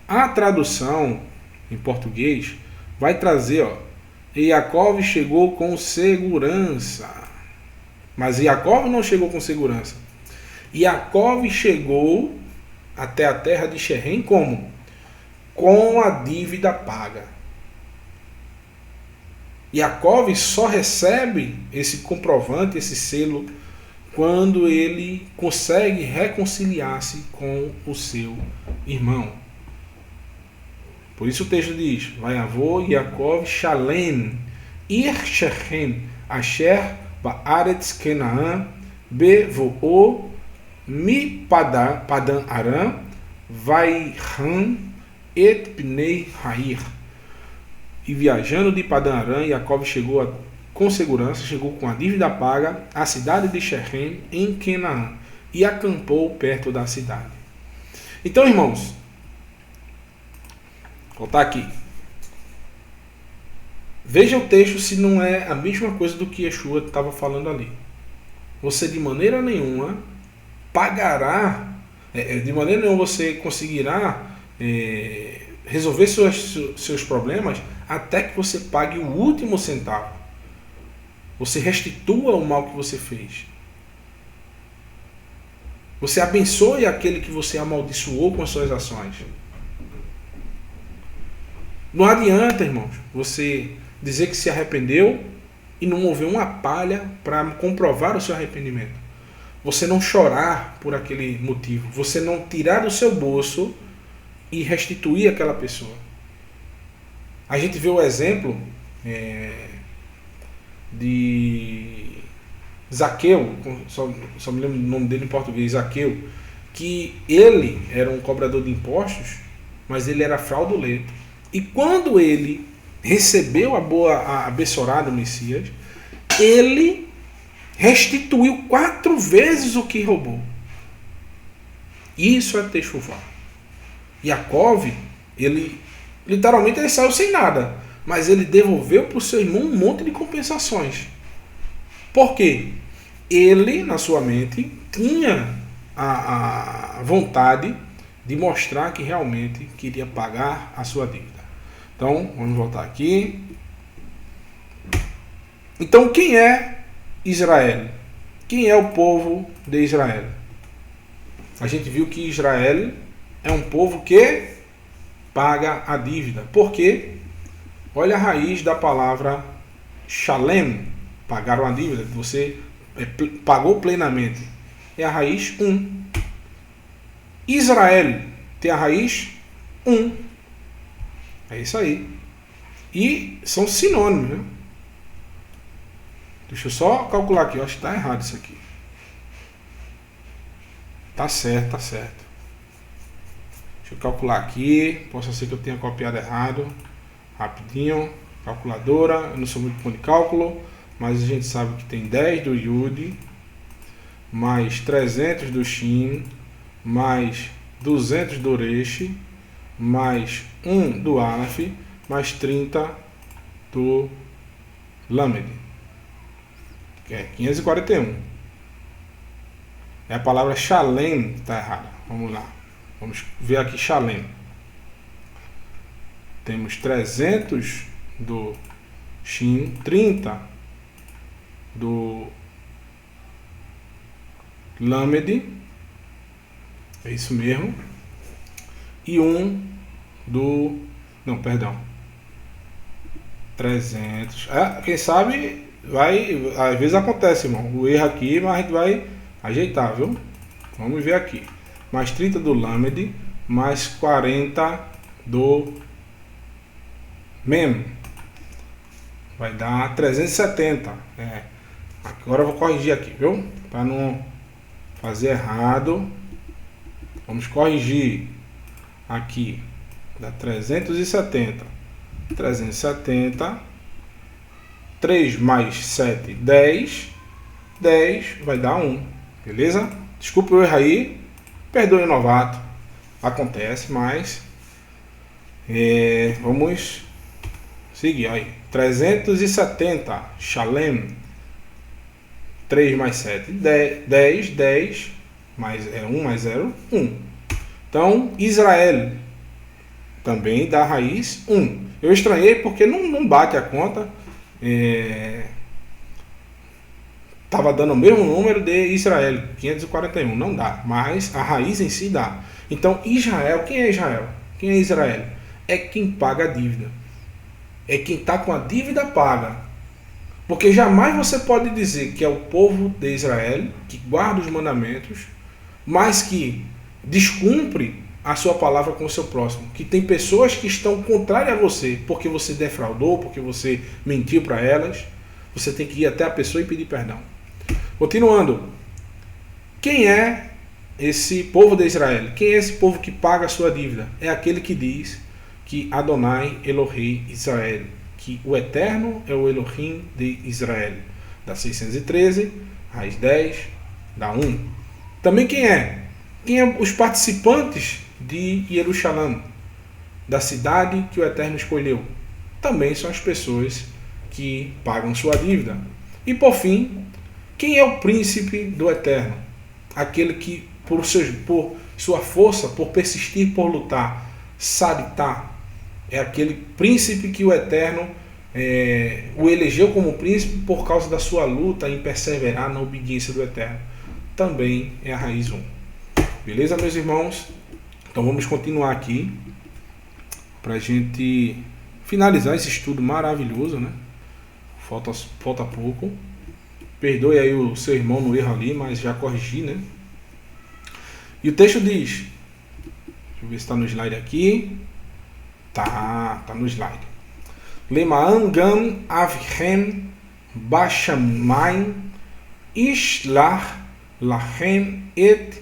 A tradução em português vai trazer, ó, e Yaakov chegou com segurança. Mas Yaakov não chegou com segurança. Yaakov chegou até a terra de Xerém como? Com a dívida paga. Yaakov só recebe esse comprovante, esse selo, quando ele consegue reconciliar-se com o seu irmão. Por isso o texto diz: Vaiavô Yaakov Shalem Ir Shechem Asher Baaretz Canaan Bevoô Mi Padan Aram Vaihan Et Pnei Hair. E viajando de Padan Aram, Yaakov chegou com segurança, chegou com a dívida paga à cidade de Shechem em Canaã e acampou perto da cidade. Então, irmãos, vou voltar aqui. Veja o texto se não é a mesma coisa do que Yeshua estava falando ali. Você de maneira nenhuma pagará, de maneira nenhuma você conseguirá resolver seus problemas até que você pague o último centavo. Você restitua o mal que você fez. Você abençoe aquele que você amaldiçoou com as suas ações. Não adianta, irmãos, você dizer que se arrependeu e não mover uma palha para comprovar o seu arrependimento. Você não chorar por aquele motivo. Você não tirar do seu bolso e restituir aquela pessoa. A gente vê o exemplo de Zaqueu, só me lembro do nome dele em português, Zaqueu, que ele era um cobrador de impostos, mas ele era fraudulento. E quando ele recebeu a abençoada do Messias, ele restituiu 4 vezes o que roubou. Isso é techuvá. Yaakov, ele literalmente ele saiu sem nada, mas ele devolveu para o seu irmão um monte de compensações. Por quê? Ele, na sua mente, tinha a vontade de mostrar que realmente queria pagar a sua dívida. Então, vamos voltar aqui. Então, quem é Israel? Quem é o povo de Israel? A gente viu que Israel é um povo que paga a dívida. Por quê? Olha a raiz da palavra Shalem. Pagaram a dívida. Você pagou plenamente. É a raiz 1. Israel tem a raiz 1. É isso aí. E são sinônimos, né? Deixa eu só calcular aqui. Eu acho que está errado isso aqui. Tá certo, tá certo. Deixa eu calcular aqui. Posso ser que eu tenha copiado errado. Rapidinho. Calculadora. Eu não sou muito bom de cálculo. Mas a gente sabe que tem 10 do Yud. Mais 300 do Shin. Mais 200 do Resh. Mais 1 do Aleph. Mais 30 do Lamed. Que é 541. É a palavra Shalem que está errada. Vamos lá. Vamos ver aqui Shalem. Temos 300 do Shin, 30 do Lamed. É isso mesmo. e 1 do... Não, perdão. 300. Quem sabe vai... Às vezes acontece, irmão. O erro aqui, mas a gente vai ajeitar, viu? Vamos ver aqui. Mais 30 do Lamed, mais 40 do Mem. Vai dar 370. Agora eu vou corrigir aqui, viu? Para não fazer errado. Vamos corrigir aqui. Dá 370. 370. 3 mais 7, 10. 10 vai dar 1. Beleza? Desculpe o erro aí. Perdoe o novato. Acontece, mas... vamos seguir aí. 370. Shalem. 3 mais 7, 10, 10, mais 1 mais 0, 1. Então, Israel também dá raiz 1. Eu estranhei porque não bate a conta. Estava dando o mesmo número de Israel, 541. Não dá, mas a raiz em si dá. Então, Israel, quem é Israel? Quem é Israel? É quem paga a dívida. É quem está com a dívida paga. Porque jamais você pode dizer que é o povo de Israel, que guarda os mandamentos, mas que descumpre a sua palavra com o seu próximo. Que tem pessoas que estão contrárias a você, porque você defraudou, porque você mentiu para elas. Você tem que ir até a pessoa e pedir perdão. Continuando. Quem é esse povo de Israel? Quem é esse povo que paga a sua dívida? É aquele que diz que Adonai Elohim Israel, que o Eterno é o Elohim de Israel. Dá 613, raiz 10, dá 1. Também quem é? Quem é os participantes de Jerusalém, da cidade que o Eterno escolheu? Também são as pessoas que pagam sua dívida. E por fim, quem é o príncipe do Eterno? Aquele que, por sua força, por persistir, por lutar, Saritá, é aquele príncipe que o Eterno o elegeu como príncipe por causa da sua luta em perseverar na obediência do Eterno. Também é a raiz 1. Beleza, meus irmãos? Então vamos continuar aqui para a gente finalizar esse estudo maravilhoso, né? Falta pouco. Perdoe aí o seu irmão no erro ali, mas já corrigi, né? E o texto diz, deixa eu ver se está no slide aqui. Tá no slide. Lema'an gam avchem bashamayim ishlach lachem et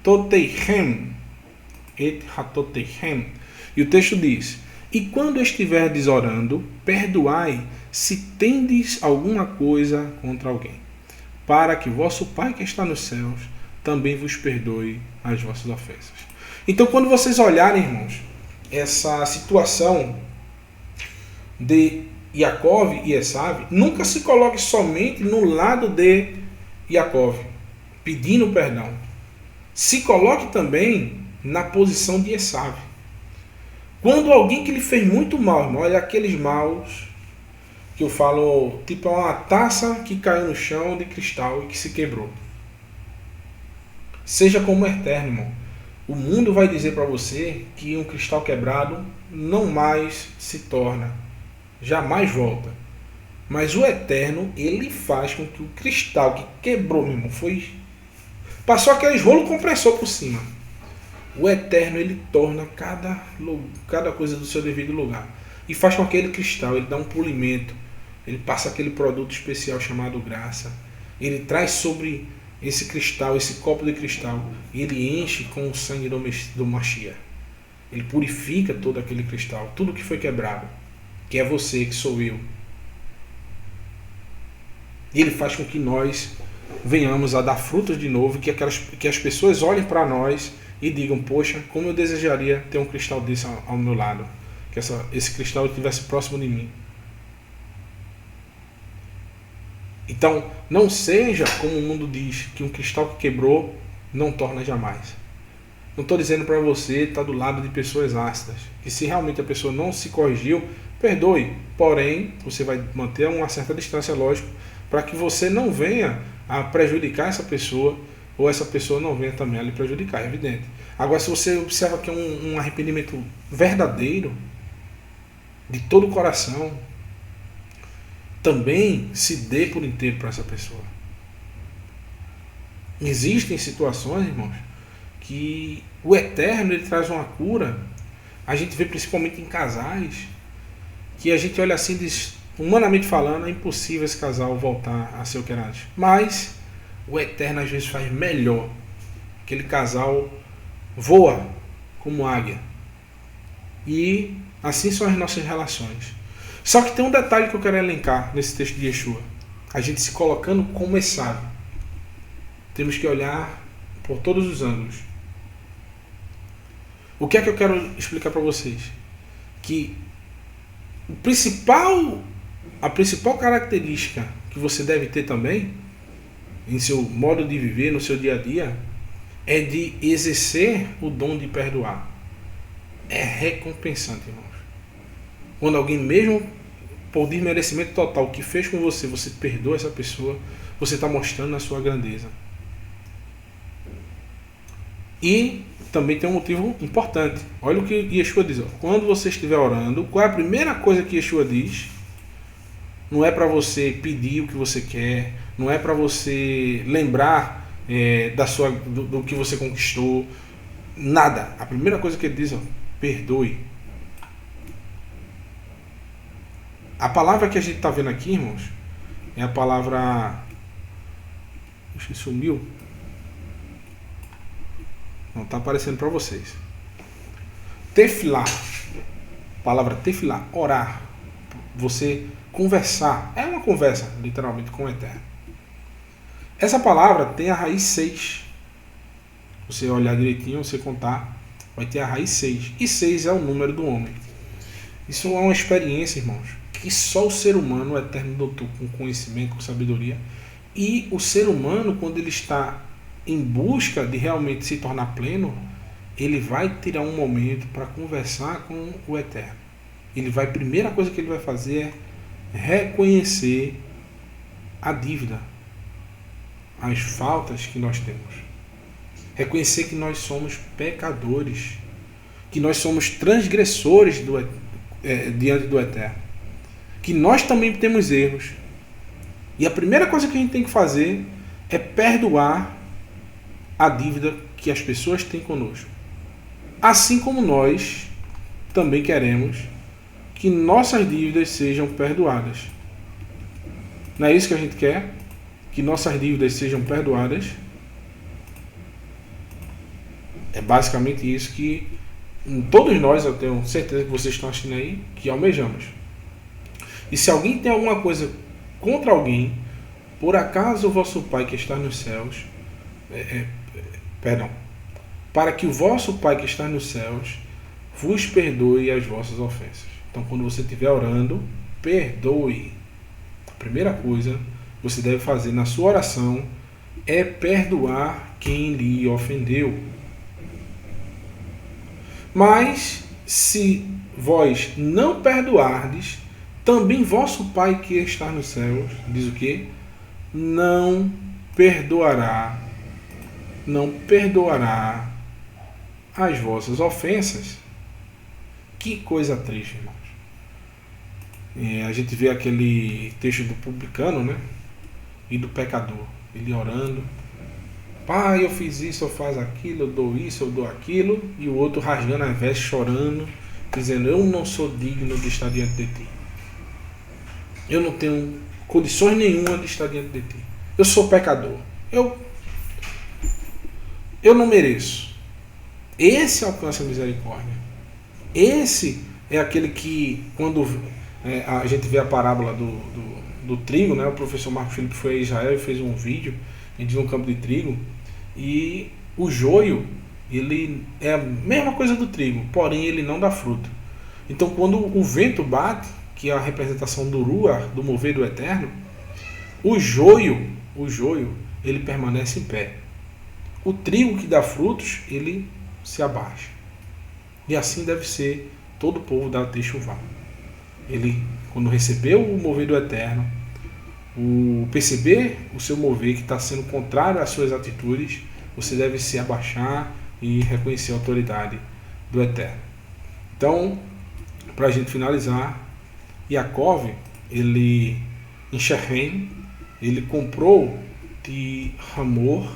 hatoteichem. E o texto diz: e quando estiverdes orando, perdoai se tendes alguma coisa contra alguém, para que vosso Pai que está nos céus também vos perdoe as vossas ofensas. Então, quando vocês olharem, irmãos, essa situação de Yaakov e Esav, nunca se coloque somente no lado de Yaakov, pedindo perdão. Se coloque também na posição de Esav. Quando alguém que lhe fez muito mal, irmão, olha aqueles maus que eu falo, tipo uma taça que caiu no chão de cristal e que se quebrou. Seja como o Eterno, irmão. O mundo vai dizer para você que um cristal quebrado não mais se torna, jamais volta. Mas o Eterno, ele faz com que o cristal que quebrou, meu irmão, passou aqueles rolo compressor por cima. O Eterno, ele torna cada coisa do seu devido lugar. E faz com aquele cristal, ele dá um polimento. Ele passa aquele produto especial chamado graça. Ele traz sobre esse cristal, esse copo de cristal, e ele enche com o sangue do Mashiach. Ele purifica todo aquele cristal, tudo que foi quebrado, que é você, que sou eu. E ele faz com que nós venhamos a dar frutos de novo, que as pessoas olhem para nós e digam: poxa, como eu desejaria ter um cristal desse ao meu lado, que esse cristal estivesse próximo de mim. Então, não seja como o mundo diz, que um cristal que quebrou não torna jamais. Não estou dizendo para você estar do lado de pessoas ácidas, que se realmente a pessoa não se corrigiu, perdoe. Porém, você vai manter uma certa distância, lógico, para que você não venha a prejudicar essa pessoa ou essa pessoa não venha também a lhe prejudicar, é evidente. Agora, se você observa que é um arrependimento verdadeiro, de todo o coração, também se dê por inteiro para essa pessoa. Existem situações, irmãos, que o Eterno ele traz uma cura. A gente vê principalmente em casais, que a gente olha assim e diz, humanamente falando, é impossível esse casal voltar a ser o que era antes. Mas o Eterno às vezes faz melhor. Aquele casal voa como águia. E assim são as nossas relações. Só que tem um detalhe que eu quero elencar nesse texto de Yeshua. A gente se colocando como é sábio. Temos que olhar por todos os ângulos. O que é que eu quero explicar para vocês? Que a principal característica que você deve ter também, em seu modo de viver, no seu dia a dia, é de exercer o dom de perdoar. É recompensante, irmãos. Quando alguém, mesmo por desmerecimento total, o que fez com você, você perdoa essa pessoa, você está mostrando a sua grandeza. E também tem um motivo importante. Olha o que Yeshua diz. Quando você estiver orando, qual é a primeira coisa que Yeshua diz? Não é para você pedir o que você quer, não é para você lembrar do que você conquistou, nada. A primeira coisa que ele diz, perdoe. A palavra que a gente está vendo aqui, irmãos, é a palavra... Acho que sumiu. Não está aparecendo para vocês. Tefilá. Palavra tefilá, orar. Você conversar. É uma conversa, literalmente, com o Eterno. Essa palavra tem a raiz 6. Você olhar direitinho, você contar, vai ter a raiz 6. E 6 é o número do homem. Isso é uma experiência, irmãos, que só o ser humano, o Eterno dotou com conhecimento, com sabedoria. E o ser humano, quando ele está em busca de realmente se tornar pleno, ele vai tirar um momento para conversar com o Eterno. A primeira coisa que ele vai fazer é reconhecer a dívida, as faltas que nós temos. Reconhecer que nós somos pecadores, que nós somos transgressores diante do Eterno, que nós também temos erros. E a primeira coisa que a gente tem que fazer é perdoar a dívida que as pessoas têm conosco. Assim como nós também queremos que nossas dívidas sejam perdoadas. Não é isso que a gente quer? Que nossas dívidas sejam perdoadas? É basicamente isso que todos nós, eu tenho certeza que vocês estão assistindo aí, que almejamos. E se alguém tem alguma coisa contra alguém, por acaso o vosso Pai que está nos céus, para que o vosso Pai que está nos céus vos perdoe as vossas ofensas. Então, quando você estiver orando, perdoe. A primeira coisa que você deve fazer na sua oração é perdoar quem lhe ofendeu. Mas, se vós não perdoardes, também vosso Pai que está nos céus, diz o quê? Não perdoará as vossas ofensas. Que coisa triste, irmãos. A gente vê aquele texto do publicano, né? E do pecador. Ele orando. Pai, eu fiz isso, eu faço aquilo, eu dou isso, eu dou aquilo. E o outro rasgando as vestes, chorando, dizendo, eu não sou digno de estar diante de ti. Eu não tenho condições nenhuma de estar diante de ti. Eu sou pecador. Eu não mereço. Esse alcança a misericórdia. Esse é aquele que, quando a gente vê a parábola do trigo, né? O professor Marco Felipe foi a Israel e fez um vídeo, a gente viu um campo de trigo, e o joio, ele é a mesma coisa do trigo, porém ele não dá fruto. Então, quando o vento bate, que é a representação do Ruach, do mover do Eterno, o joio, ele permanece em pé. O trigo que dá frutos, ele se abaixa. E assim deve ser todo o povo da Teshuvá. Ele, quando recebeu o mover do Eterno, perceber o seu mover que está sendo contrário às suas atitudes, você deve se abaixar e reconhecer a autoridade do Eterno. Então, para a gente finalizar, Yaakov, ele em Shechem, ele comprou de Hamor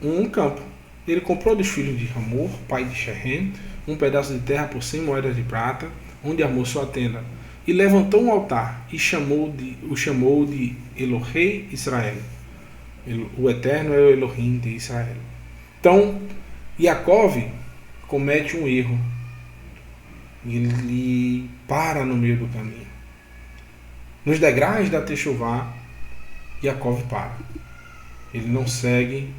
um campo. Ele comprou dos filhos de Hamor, pai de Shechem, um pedaço de terra por 100 moedas de prata, onde armou sua tenda, e levantou um altar e o chamou de Elohei Israel. O Eterno é o Elohim de Israel. Então, Yaakov comete um erro. Ele para no meio do caminho. Nos degraus da Techuvá, Yaakov para. Ele não segue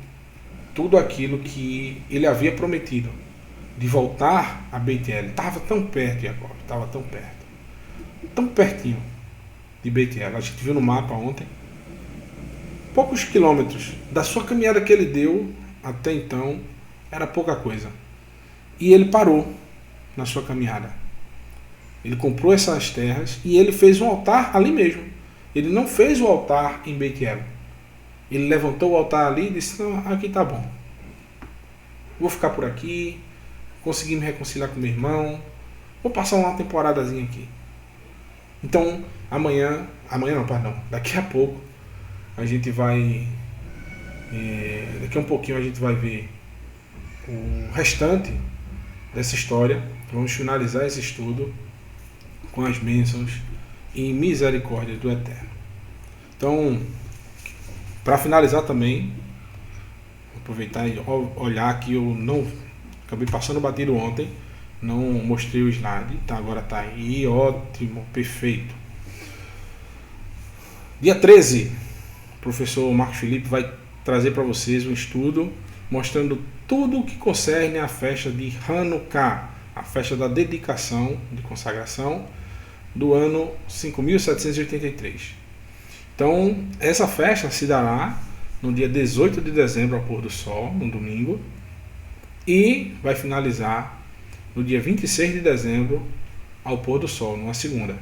tudo aquilo que ele havia prometido, de voltar a Beit-El. Estava tão perto, Yaakov, estava tão perto. Tão pertinho de Beit-El. A gente viu no mapa ontem. Poucos quilômetros da sua caminhada que ele deu até então era pouca coisa. E ele parou na sua caminhada. Ele comprou essas terras e ele fez um altar ali mesmo. Ele não fez o altar em Beit-El. Ele levantou o altar ali e disse: não, aqui tá bom. Vou ficar por aqui. Consegui me reconciliar com meu irmão. Vou passar uma temporadazinha aqui. Então, daqui a pouco a gente vai, daqui a um pouquinho a gente vai ver o restante dessa história. Vamos finalizar esse estudo com as bênçãos e misericórdia do Eterno. Então, para finalizar também, vou aproveitar e olhar que eu não acabei passando batido ontem. Não mostrei o slide, tá? Agora tá aí, ótimo, perfeito. Dia 13, o professor Marcos Felipe vai trazer para vocês um estudo mostrando tudo o que concerne à festa de Hanukkah, a festa da dedicação, de consagração, do ano 5783. Então, essa festa se dará no dia 18 de dezembro ao pôr do sol, no domingo, e vai finalizar no dia 26 de dezembro ao pôr do sol, numa segunda.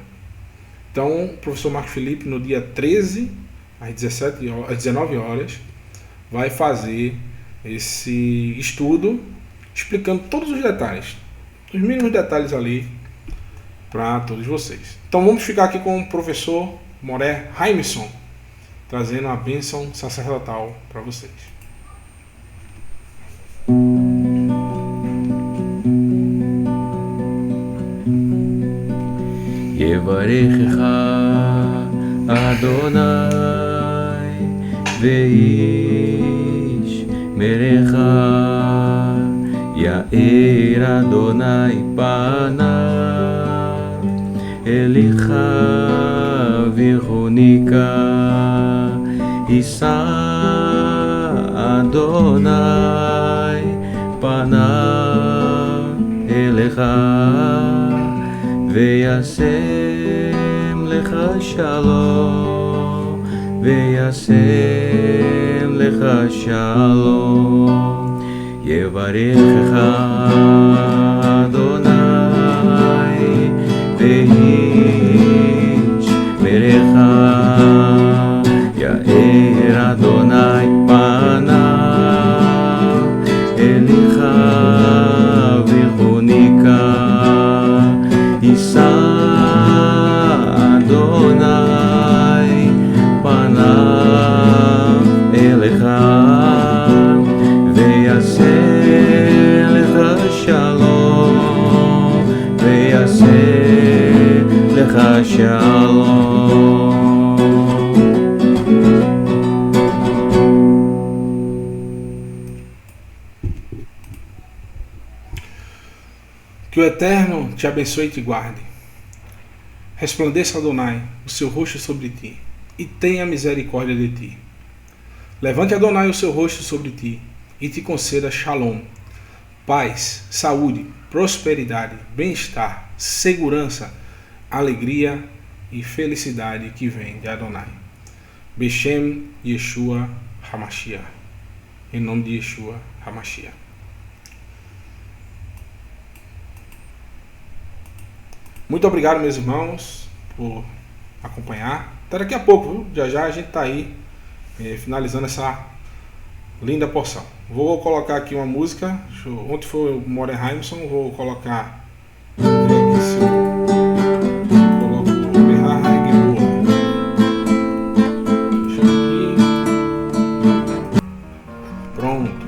Então, o professor Marcos Felipe, no dia 13, às 19 horas, vai fazer esse estudo explicando todos os detalhes, os mínimos detalhes ali para todos vocês. Então, vamos ficar aqui com o professor Moré Raimson, trazendo a bênção sacerdotal para vocês. יברכך אדוני ואיש מרך יאיר אדוני פניו אליך ויחוניקה יישא אדוני פניו אליך וישם לך שלום, וישם לך שלום, יברכך אדוני ואיש מרך יאיר אדוני פניו אליך ויחוניקה יישא אדוני פניו אליך ויעשה לך שלום ויעשה לך שלום. Que o Eterno te abençoe e te guarde. Resplandeça, Adonai, o seu rosto sobre ti, e tenha misericórdia de ti. Levante, Adonai, o seu rosto sobre ti, e te conceda shalom, paz, saúde, prosperidade, bem-estar, segurança, alegria e felicidade que vem de Adonai. Beshem Yeshua HaMashiach. Em nome de Yeshua HaMashiach. Muito obrigado, meus irmãos, por acompanhar. Até daqui a pouco, viu? Já já a gente tá aí finalizando essa linda porção. Vou colocar aqui uma música. Ontem foi o Moren Heimson, vou colocar. Vou ver aqui se eu coloco o Berrag Boa. Deixa aqui. Pronto.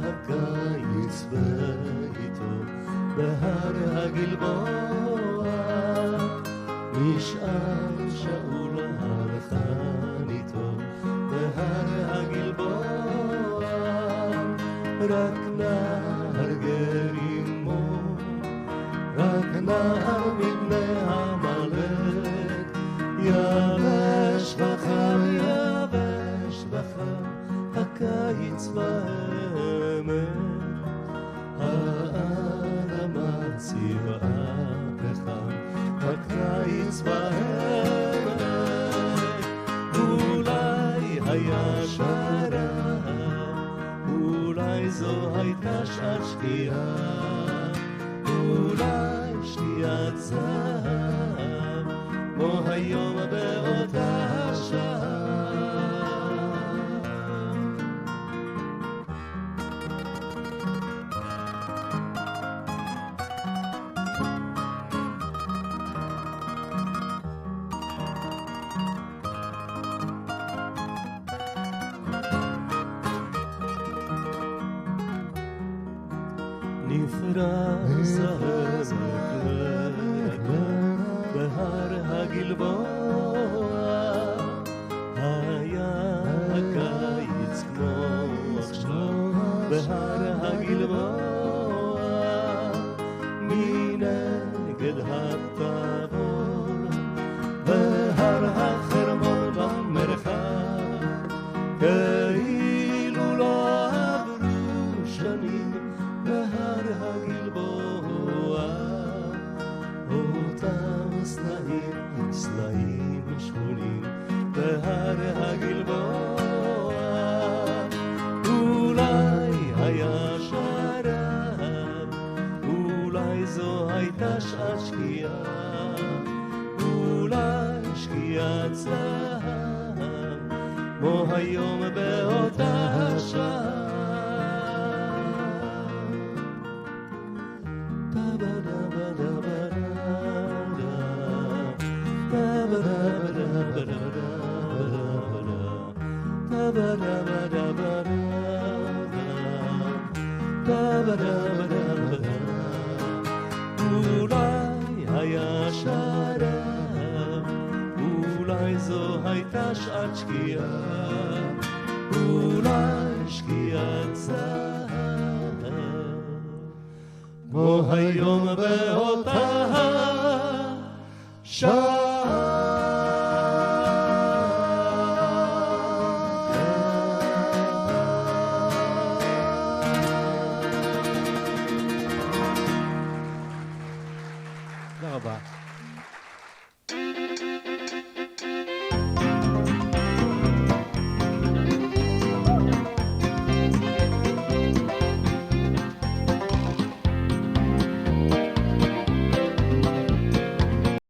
הקיץ ואיתו בהר הגלבוע נשאר שאול הלחן איתו בהר הגלבוע רק נער גר עמו רק נער מבני עמלק יבש וחם יבש וחם הקיץ והאמת האדמה צבעה פחם הקיץ והאמת אולי היה שרב אולי זו הייתה שעת שקיעה אולי שקיעת זהב כמו היום באותה שעה נפרס העמק בהר הגלבוע היה הקיץ כמו עכשיו בהר הגלבוע מנגד הטבור בהר החרמון במרחב כאילו לא עברו שנים בהר הגלבוע אותם סלעים שחורים בהר הגלבוע אולי היה שרב אולי זו הייתה שעת שקיעה אולי שקיעת זהב כמו היום באותה שעה אולי היה שרב אולי זו הייתה שעת שקיעה אולי שקיעת זהב כמו היום באותה שעה תודה רבה.